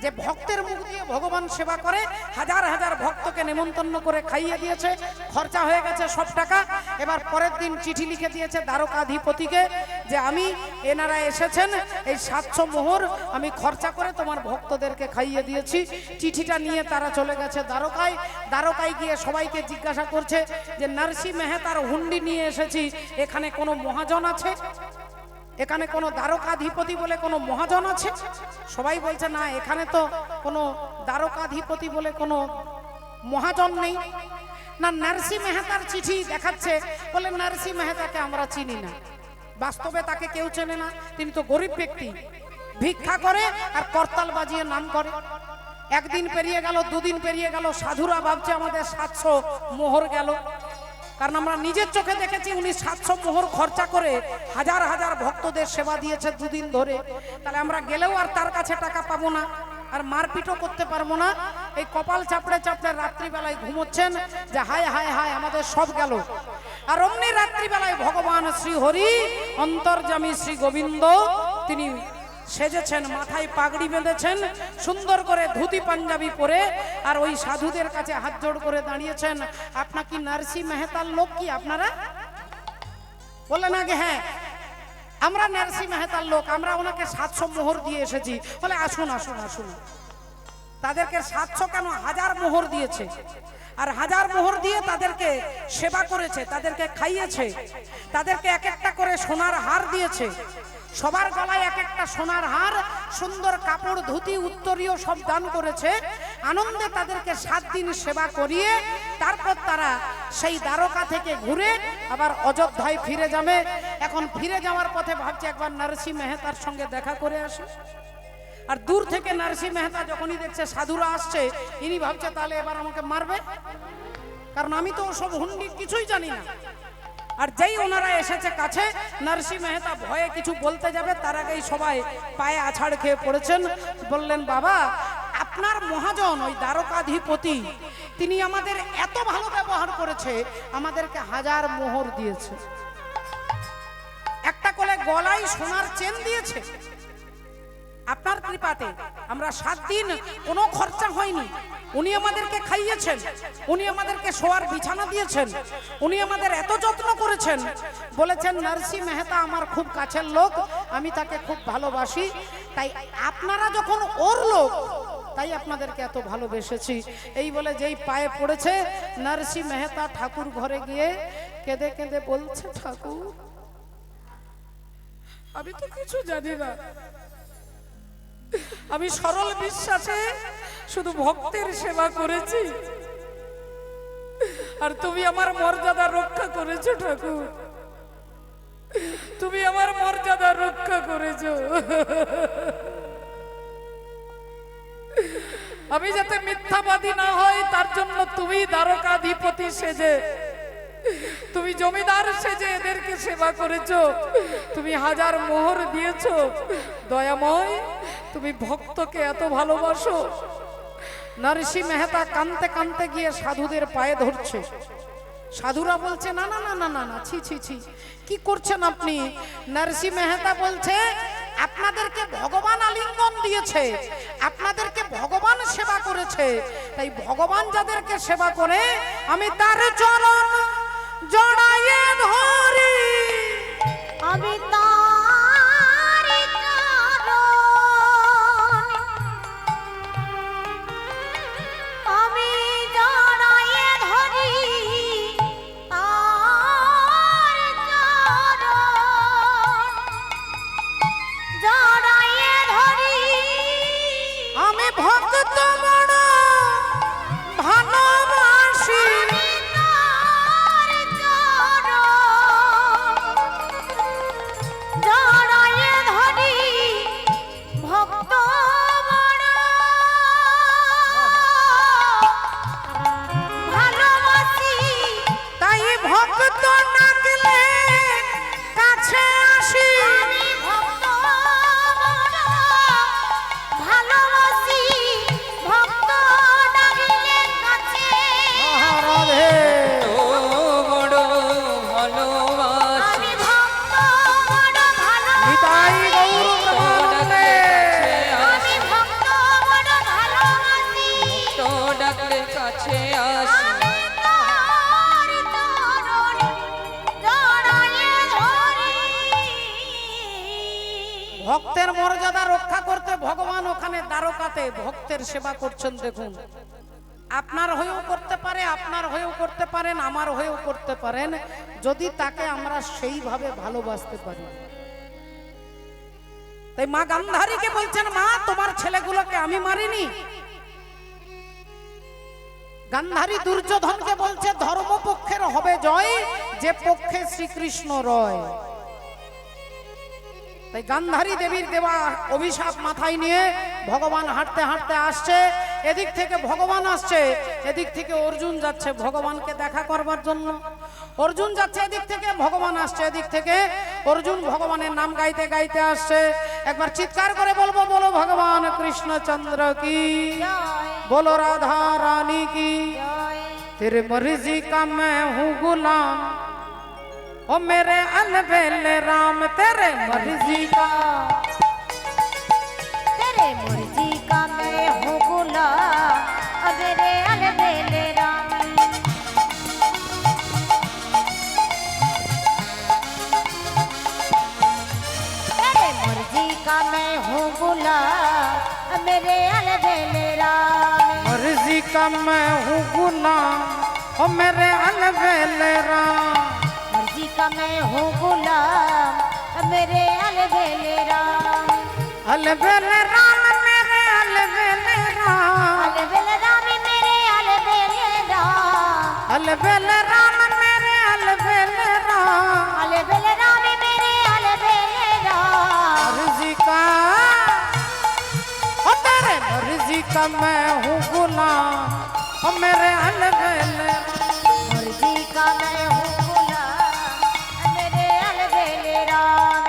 যে ভক্তের মুখ দিয়ে ভগবান সেবা করে, হাজার হাজার ভক্তকে নেমন্তন্ন করে খাইয়ে দিয়েছে, খরচা হয়ে গেছে সব টাকা। এবার পরের দিন চিঠি লিখে দিয়েছে দ্বারকাধিপতিকে যে আমি এনারা এসেছেন, এই 700 মোহর আমি খরচা করে তোমার ভক্তদেরকে খাইয়ে দিয়েছি। চিঠিটা নিয়ে তারা চলে গেছে দ্বারকায়। দ্বারকায় গিয়ে সবাইকে জিজ্ঞাসা করছে যে নরসিংহ মেহতার হুন্ডি নিয়ে এসেছি, এখানে কোনো মহাজন আছে? এখানে কোনো দ্বারকাধিপতি বলে কোনো মহাজন আছে? সবাই বলছে না, এখানে তো কোনো দ্বারকাধিপতি বলে কোনো মহাজন নেই। না, নরসিংহ মেহতার চিঠি দেখাচ্ছে, বলে নরসিংহ মেহতাকে আমরা চিনি না, বাস্তবে তাকে কেউ চেনে না, তিনি তো গরিব ব্যক্তি, ভিক্ষা করে আর করতাল বাজিয়ে নাম করে। 1 দিন পেরিয়ে গেল, 2 দিন পেরিয়ে গেল, সাধুরা ভাবছে আমাদের 700 মোহর গেল, কারণ আমরা নিজের চোখে দেখেছি উনি 700 মোহর খরচা করে হাজার হাজার ভক্তদের সেবা দিয়েছে 2 দিন ধরে, তাহলে আমরা গেলেও আর তার কাছে টাকা পাবো না, আর মারপিটও করতে পারবো না। এই কপাল চাপড়ে চাপড়ে রাত্রিবেলায় ঘুমোচ্ছেন যে হায় হায় হায় আমাদের সব গেল। আর অমনি রাত্রিবেলায় ভগবান শ্রী হরি অন্তর্যামী শ্রী গোবিন্দ তিনি সেজেছেন, মাথায় পাগড়ি বেঁধেছেন, সুন্দর করে ধুতি পাঞ্জাবি পরে, আর ওই সাধুদের কাছে হাত জোড় করে দাঁড়িয়েছেন। আপনার কি নরসিংহ মেহতার লোক কি আপনারা? বললেন আগে হ্যাঁ আমরা নরসিংহ মেহতার লোক, আমরা ওনাকে 700 মোহর দিয়ে এসেছি। বলে আসুন আসুন আসুন। তাদেরকে 700 কেন, 1000 মোহর দিয়েছে, আর 1000 মোহর দিয়ে তাদেরকে সেবা করেছে, তাদেরকে খাইয়েছে, তাদেরকে এক একটা করে সোনার হার দিয়েছে, সবার গলায় এক একটা সোনার হার, সুন্দর কাপড় ধুতি উত্তরীয় সব দান করেছে। আনন্দে তাদেরকে 7 দিন সেবা করিয়ে তারপর তারা সেই দ্বারকা থেকে ঘুরে আবার অযোধ্যায় ফিরে যাবে। এখন ফিরে যাওয়ার পথে ভাবছে একবার নরসিংহ মেহতার সঙ্গে দেখা করে আসে। আর দূর থেকে নরসিংহ মেহতা যখনই দেখছে সাধুরা আসছে, ইনি ভাবছে তাহলে এবার আমাকে মারবে, কারণ আমি তো ওসব হুন্ডি কিছুই জানি না। আর যেই ওনারা এসেছে কাছে, নরসিংহ মেহতা ভয়ে কিছু বলতে যাবে, তার আগেই সবাই পায়ে আছাড় খেয়ে পড়েছেন। বললেন বাবা আপনার মহাজন ওই দ্বারকাধিপতি তিনি আমাদের এত ভালো ব্যবহার করেছে, আমাদেরকে 1000 মোহর দিয়েছে, একটা করে গলায় সোনার চেন দিয়েছে। আপনার কৃপাতে আমরা 7 দিন কোনো খরচা হয়নি। উনি আমাদেরকে খাইয়েছেন, উনি আমাদেরকে শোয়ার বিছানা দিয়েছেন, উনি আমাদের এত যত্ন করেছেন। বলেছেন নার্সি মেহতা আমার খুব কাছের লোক, আমি তাকে খুব ভালোবাসি, তাই আপনারা যখন ওর লোক তাই আপনাদেরকে এত ভালোবেসেছি। এই বলে যেই পায়ে পড়েছে নার্সি মেহতা ঠাকুর ঘরে গিয়ে কেঁদে কেঁদে বলছে, ঠাকুর আমি তো কিছু জানি না, আমি সরল বিশ্বাসে শুধু ভক্তের সেবা করেছি, আর তুমি আমার মর্যাদা রক্ষা করেছো ঠাকুর, তুমি আমার মর্যাদা রক্ষা করেছো। আমি যাতে মিথ্যাবাদী না হয় তার জন্য তুমি দ্বারকাধিপতি সেজে, তুমি জমিদার সেজে এদেরকে সেবা করেছো, তুমি 1000 মোহর দিয়েছো। দয়াময়, তুমি ভক্তকে এত ভালোবাসো। নার্সি মেহতা কাঁদতে কাঁদতে গিয়ে সাধুদের পায়ে ধরছে। সাধুরা বলছে, না না না না না না, ছি ছি ছি, কি করছেন আপনি? নার্সি মেহতা বলছে, আপনাদেরকে ভগবান আলিঙ্গন দিয়েছে, আপনাদেরকে ভগবান সেবা করেছে, তাই ভগবান যাদেরকে সেবা করে আমি তার চরণ জড়াইয়ে ধরি, আমি তার চরণ আমি জড়াইয়ে ধরি, তার চরণ জড়াইয়ে ধরি। আমি ভক্ত বড় ভালোবাসি, তার চরণ জড়াইয়ে ধরি, ভক্ত বড় ভালোবাসি। তাই ভক্ত ডাকলে কাছে আসি, আমি ভক্ত বড় ভালোবাসি, ভক্ত ডাকলে কাছে রাধে তো বড় ভালোবাসি, আমি ভক্ত বড় ভালোবাসি। নিতাই গৌর প্রেমানন্দে। আমি ভক্ত বড় ভালোবাসি, তো ডাকলে কাছে আসি। আমি তার চরণ জড়াইয়ে ধরি। ভক্তের মর্যাদা রক্ষা করতে ভগবান ওখানে দ্বারকাতে ভক্তের সেবা করছেন। দেখুন, আপনার হয়েও করতে পারে, আপনার হয়েও করতে পারেন, আমার হয়েও করতে পারেন, যদি তাকে আমরা সেইভাবে ভালোবাসতে পারি। তাই মা গান্ধারীকে বলছেন, মা তোমার ছেলেগুলোকে আমি মারিনি। গান্ধারী দুর্যোধনকে বলছে, ধর্মপক্ষের হবে জয়, যে পক্ষে শ্রীকৃষ্ণ রয়। তাই গান্ধারী দেবীর দেওয়া অভিশাপ মাথায় নিয়ে ভগবান হাঁটতে হাঁটতে আসছে। এদিক থেকে ভগবান আসছে, এদিক থেকে অর্জুন যাচ্ছে ভগবানকে দেখা করবার জন্য। অর্জুন যাচ্ছে এদিক থেকে, ভগবান আসছে এদিক থেকে। অর্জুন ভগবানের নাম গাইতে গাইতে আসছে। একবার চিৎকার করে বলবো, বলো ভগবান কৃষ্ণচন্দ্র কি, জয় बोलो राधा रानी की। জয় तेरे मर्जी का मैं हूँ गुलाम, ओ मेरे अलबेले राम तेरे मर्जी का। तेरे मर्जी का मैं हूँ गुलाम, अब मेरे अलबेले राम। तेरे मर्जी का मैं हूँ गुलाम, अब मेरे अलबेले राम। मर्जी का मैं हूँ गुलाम, ओ मेरे अलबेले राम। मर्जी का मैं हूँ गुलाम, अब मेरे अलबेले राम। अलबेले राम मेरे अलबेले राम, अलबेले राम मेरे अलबेले राम। अलबेले राम मेरे अलबेले राम। अलबेले राम मेरे अलबेले राम। मर्जी का, ओ तेरे मर्जी का मैं हूँ गुलाम, ओ मेरे अलबेले। मर्जी का मैं हूँ गुलाम, मेरे अलबेले राम।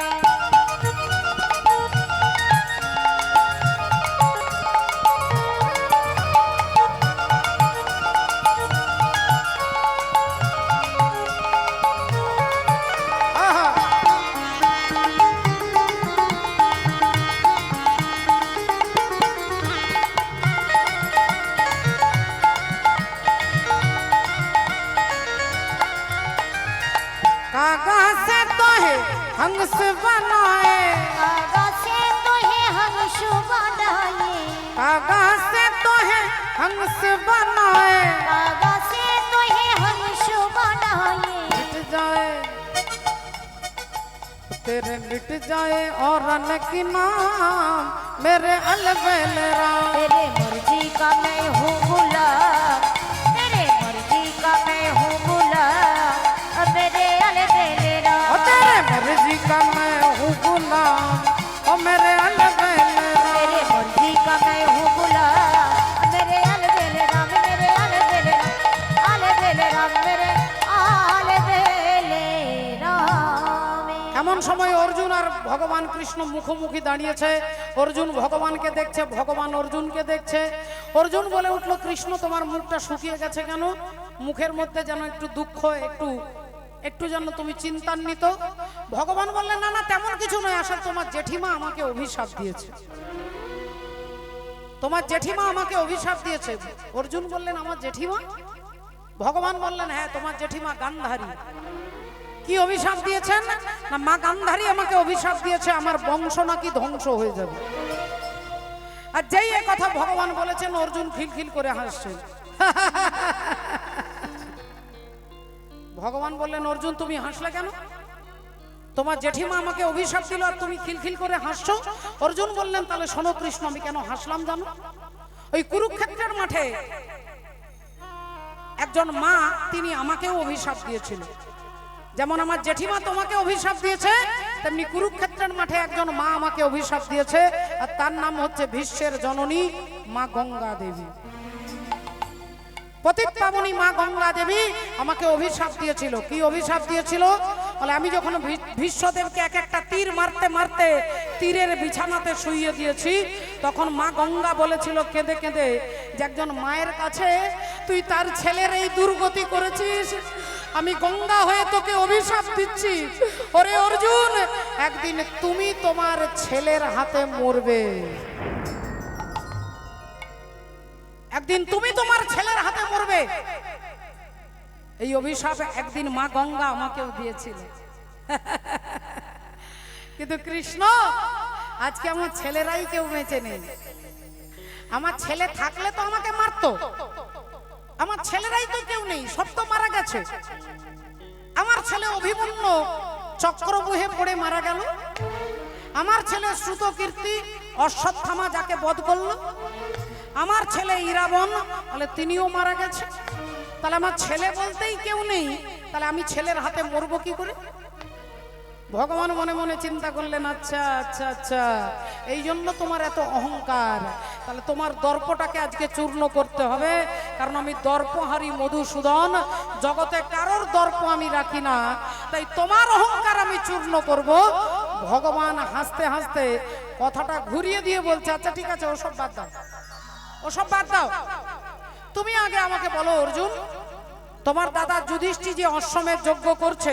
हंस बनाए, कागा से तो है हंस बनाए, कागा से तो है हंस बनाए, कागा से तो है हंस बनाए। मिट जाए तेरे मिट जाए और न की नाम मेरे अलबेल राम। तेरे मर्जी का मैं हूँ गुलाम, तेरे मर्जी का मैं हूँ गुलाम, अब मेरे अलबेले ओ राम। तेरे मर्जी का मैं हूँ गुलाम ओ मेरे अलबेल राम। तेरे मर्जी का मैं हूँ गुलाम, अब मेरे अलबेले राम, मेरे अलबेले राम, अलबेले राम, मेरे अलबेले राम। এমন সময় অর্জুন আর ভগবান কৃষ্ণ মুখোমুখি দাঁড়িয়েছে। অর্জুন ভগবানকে দেখছে, ভগবান অর্জুনকে দেখছে। অর্জুন বলে উঠলো, কৃষ্ণ তোমার মুখটা শুকিয়ে গেছে কেন? মুখের মধ্যে যেন একটু দুঃখ, একটু একটু যেন তুমি চিন্তান্বিত। ভগবান বললেন, না না তেমন কিছু নয়, আসলে তোমার জেঠিমা আমাকে অভিশাপ দিয়েছে, তোমার জেঠিমা আমাকে অভিশাপ দিয়েছে। অর্জুন বললেন, আমার জেঠিমা? ভগবান বললেন, হ্যাঁ তোমার জেঠিমা গান্ধারী। কি অভিশাপ দিয়েছেন? না মা গান্ধারী আমাকে অভিশাপ দিয়েছে, আমার বংশ নাকি ধ্বংস হয়ে যাবে। আর যেই এ কথা ভগবান বলেছেন, অর্জুন খিলখিল করে হাসছে। ভগবান বললেন, অর্জুন তুমি হাসলে কেন? তোমার জেঠিমা আমাকে অভিশাপ দিল আর তুমি খিলখিল করে হাসছো। অর্জুন বললেন, তাহলে শোনো কৃষ্ণ, আমি কেন হাসলাম জানো? ওই কুরুক্ষেত্রের মাঠে একজন মা, তিনি আমাকেও অভিশাপ দিয়েছিল। যেমন আমার জেঠিমা তোমাকে অভিশাপ দিয়েছে, তেমনি কুরুক্ষেত্রের মাঠে একজন মা আমাকে অভিশাপ দিয়েছে, আর তার নাম হচ্ছে ভীষ্মের জননী মা গঙ্গা দেবী। পতিত পাবনী মা গঙ্গা দেবী আমাকে অভিশাপ দিয়েছিল। কি অভিশাপ দিয়েছিল? বলে আমি যখন ভীষ্মদেবকে এক একটা তীর মারতে মারতে তীরের বিছানাতে শুইয়ে দিয়েছি, তখন মা গঙ্গা বলেছিল কেঁদে কেঁদে যে একজন মায়ের কাছে তুই তার ছেলের এই দুর্গতি করেছিস, আমি গঙ্গা হয়ে তোকে অভিশাপ দিচ্ছি। ওরে অর্জুন, একদিন তুমি তোমার ছেলের হাতে মরবে, একদিন তুমি তোমার ছেলের হাতে মরবে। এই অভিশাপ একদিন মা গঙ্গা আমাকেও দিয়েছিল। কিন্তু কৃষ্ণ, আজকে আমার ছেলেরাই কেউ বেঁচে নেই। আমার ছেলে থাকলে তো আমাকে মারতো, আমার ছেলেরাই তো কেউ নেই, সব তো মারা গেছে। আমার ছেলে অভিমন্যু চক্রবুহে পড়ে মারা গেল, আমার ছেলে শ্রুতকীর্তি অশ্বত্থামা যাকে বধ করলো, আমার ছেলে ইরাবণ বলে তিনিও মারা গেছে। তাহলে আমার ছেলে বলতেই কেউ নেই, তাহলে আমি ছেলের হাতে মরবো কি করে? ভগবান মনে মনে চিন্তা করলেন, আচ্ছা আচ্ছা আচ্ছা, এই জন্য তোমার এত অহংকার। তাহলে তোমার দর্পটাকে আজকে চূর্ণ করতে হবে, কারণ আমি দর্পহারি মধুসূদন, জগতে কারোর দর্প আমি রাখি না, তাই তোমার অহংকার আমি চূর্ণ করব। ভগবান হাসতে হাসতে কথাটা ঘুরিয়ে দিয়ে বলছে, আচ্ছা ঠিক আছে, ওসব বাদ দাও, ওসব বাদ দাও, তুমি আগে আমাকে বলো অর্জুন, তোমার দাদা যুধিষ্ঠির যে অশ্বমেধ যজ্ঞ করছে,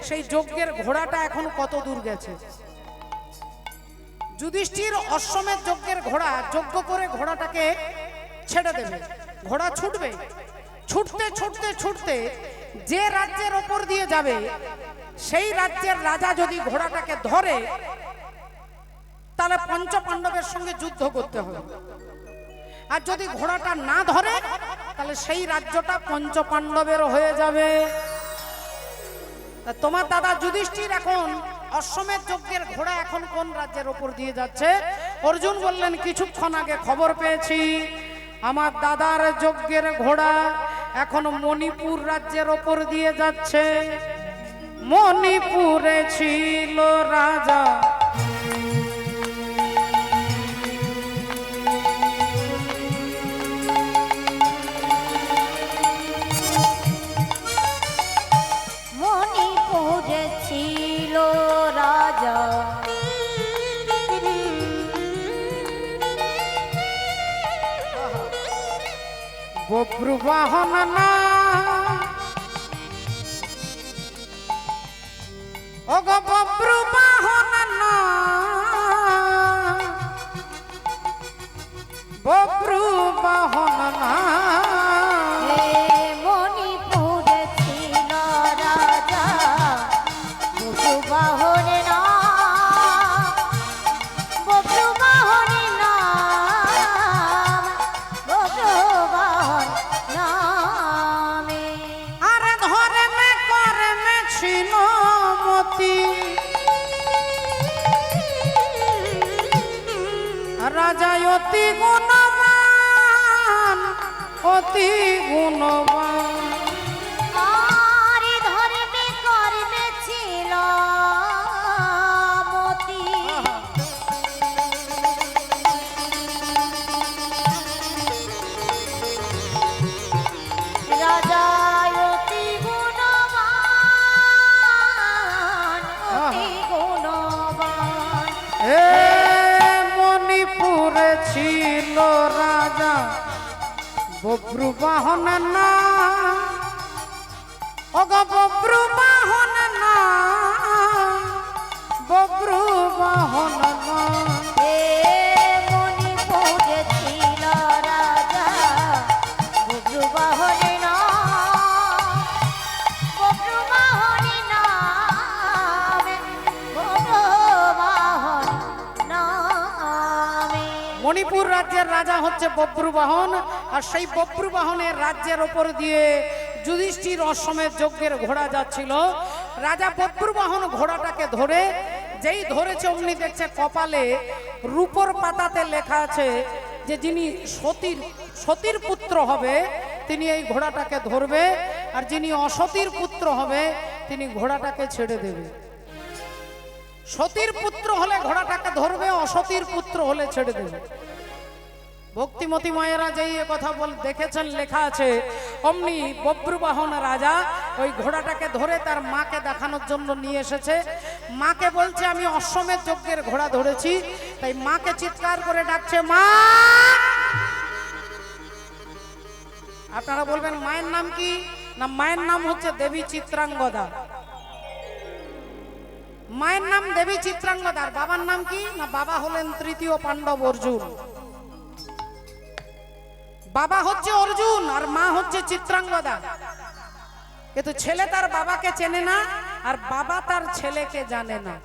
সেই যজ্ঞের ঘোড়াটা এখন কত দূর গেছে? যুধিষ্ঠির অশ্বমেধ যজ্ঞের ঘোড়া যজ্ঞ করে ঘোড়াটাকে ছেড়ে দেবে, ঘোড়া ছুটবে, ছুটতে ছুটতে ছুটতে যে রাজ্যের ওপর দিয়ে যাবে, সেই রাজ্যের রাজা যদি ঘোড়াটাকে ধরে, তাহলে পঞ্চ পাণ্ডবের সঙ্গে যুদ্ধ করতে হবে। আর যদি ঘোড়াটা না ধরে, তাহলে সেই রাজ্যটা পঞ্চ পাণ্ডবের হয়ে যাবে। তোমার দাদা যুধিষ্ঠির এখন অশ্বমেধ যজ্ঞের ঘোড়া এখন কোন রাজ্যের ওপর দিয়ে যাচ্ছে? অর্জুন বললেন, কিছুক্ষণ আগে খবর পেয়েছি আমার দাদার যজ্ঞের ঘোড়া এখন মণিপুর রাজ্যের ওপর দিয়ে যাচ্ছে। মণিপুরে ছিল রাজা বব্রু বাহন না, ওগো বব্রু বাহন না, বব্রু বাহন না। মণিপুরে ছিল রাজা, বব্রু বাহন না। রাজা অতি গুণবান, অতি গুণবান। আর ধর্মে কর্মে ছিল মতি, রাজা অতি গুণবান, অতি গুণবান। এ মণিপুরে ছিল রাজা বব্রু বাহন না, ওগ বব্রু বাহন না, বব্রু বাহন না। এ মণিপুরে ছিল রাজা বব্রু বাহনে না, বব্রু বাহনে নামে, বব্রু বাহন নামে। মণিপুর রাজ্যের রাজা হচ্ছে বব্রুবাহন, আর সেই বব্রুবাহনের রাজ্যের ওপর দিয়ে যুধিষ্ঠির অশ্বমেধ যজ্ঞের ঘোড়া যাচ্ছিল। রাজা বব্রুবাহন ঘোড়াটাকে ধরে, যেই ধরেছে অমনি দেখছে কপালে রূপোর পাতাতে লেখা আছে যে যিনি সতীর পুত্র হবে তিনি এই ঘোড়াটাকে ধরবে, আর যিনি অসতীর পুত্র হবে তিনি ঘোড়াটাকে ছেড়ে দেবে। সতীর পুত্র হলে ঘোড়াটাকে ধরবে, অসতীর পুত্র হলে ছেড়ে দেবে। ভক্তিমতী মায়েরা যেই এ কথা দেখেছেন লেখা আছে, অমনি বব্রুবাহন রাজা ওই ঘোড়াটাকে ধরে তার মাকে দেখানোর জন্য নিয়ে এসেছে। মাকে বলছে আমি অশ্বমেধ যজ্ঞের ঘোড়া ধরেছি, তাই মাকে চিৎকার করে ডাকছে মা। আপনারা বলবেন মায়ের নাম কি? না, মায়ের নাম হচ্ছে দেবী চিত্রাঙ্গদা। মায়ের নাম দেবী চিত্রাঙ্গদার, বাবার নাম কি? না, বাবা হলেন তৃতীয় পাণ্ডব অর্জুন। বাবা হচ্ছে অর্জুন আর মা হচ্ছে চিত্রাঙ্গদা। কিন্তু ছেলে তার বাবাকে চেনে না, আর বাবা তার ছেলেকে জানে না।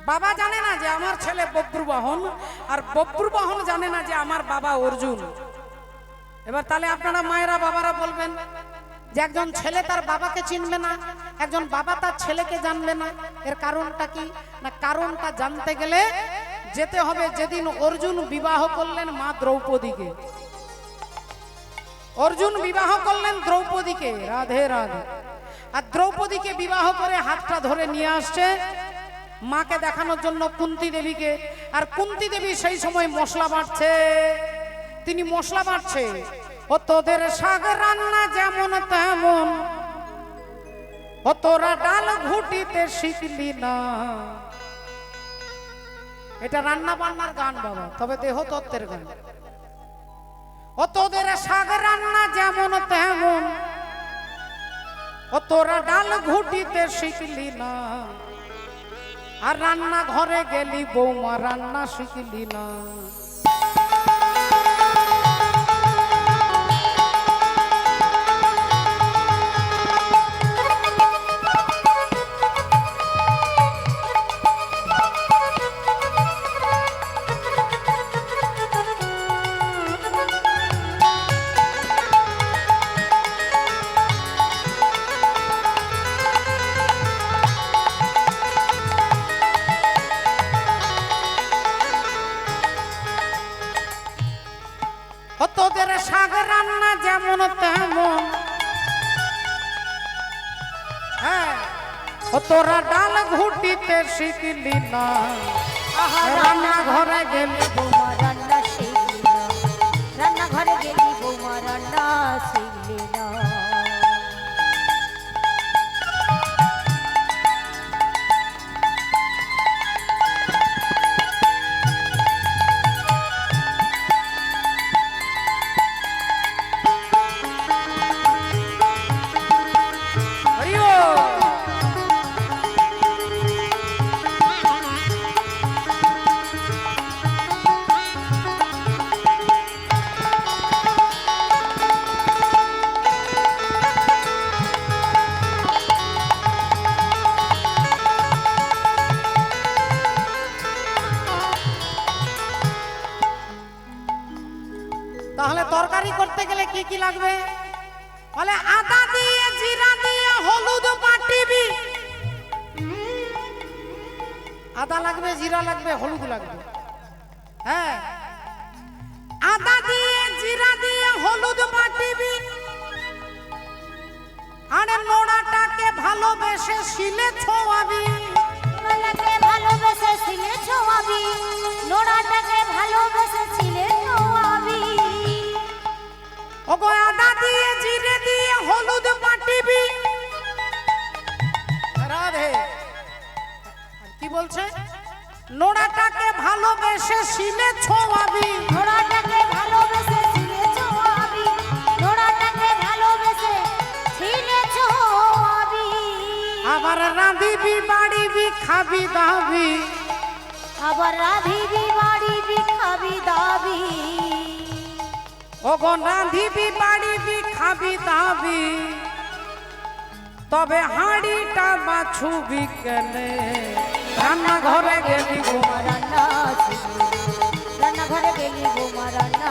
বাবা জানে না যে আমার ছেলে বব্রুবাহন, আর বব্রুবাহন জানে না যে আমার বাবা অর্জুন। এবার তাহলে আপনারা মায়েরা বাবারা বলবেন যে একজন ছেলে তার বাবাকে চিনবে না, একজন বাবা তার ছেলেকে জানবে না, এর কারণটা কি? না, কারণটা জানতে গেলে যেতে হবে যেদিন অর্জুন বিবাহ করলেন মা দ্রৌপদীকে। অর্জুন বিবাহ করলেন দ্রৌপদীকে, রাধে রাধে। আর দ্রৌপদীকে বিবাহ করে হাতটা ধরে নিয়ে আসছে মাকে দেখানোর জন্য কুন্তী দেবীকে। আর কুন্তী দেবী সেই সময় মশলা বাটছে, তিনি মশলা বাটছে। ও তোদের শাক রান্না যেমন তেমন, ও তোরা ডাল ঘুটিতে শিখলি না। এটা রান্না বান্নার গান বাবা, তবে দেহ তত্ত্বের গান। ও তোদের শাক রান্না যেমন তেমন, ও তোরা ডাল ঘুটিতে শিখলি না। আর রান্না ঘরে গেলি বৌমা রান্না শিখলি না। তোদের শাক রান্না যেমন তেমন, হ্যাঁ, তোরা ডাল ঘুটিতে শিখলি না। রান্না ঘরে গেলি বৌমা রান্না শিখলি না, রান্না ঘরে গেলি বৌমা রান্না শিখলি না। তাহলে তরকারি করতে গেলে কি কি লাগবে? বলে আদা দিয়ে, জিরা দিয়ে, হলুদ বাটিবি। আদা লাগবে, জিরা লাগবে, হলুদ লাগবে। হ্যাঁ, আদা দিয়ে জিরা দিয়ে হলুদ বাটিবি, আর নোড়াটাকে ভালোবেসে শিলে ছোয়াবি। নোড়াটাকে ভালোবেসে শিলে ছোয়াবি, নোড়াটাকে ভালোবেসে শিলে ছোয়াবি। ওগো আদা দিয়ে জিরে দিয়ে হলুদ বাটিবি। রাধে কি বলছে? নোড়াটাকে ভালোবেসে শিলে ছোয়াবি। নোড়াটাকে ভালোবেসে শিলে ছোয়াবি, নোড়াটাকে ভালোবেসে শিলে ছোয়াবি। আবার রাঁধিবি বাড়িবি খাবি দাবি। আবার রাঁধিবি বাড়িবি খাবি দাবি। ওগো রাঁধিবি বাড়িবি খাবি দাবি, তবে হাঁড়িটা বাছুবি কেনে? রান্নাঘরে গেলি গো, রান্না রান্নাঘরে গেলি গোমা রান্না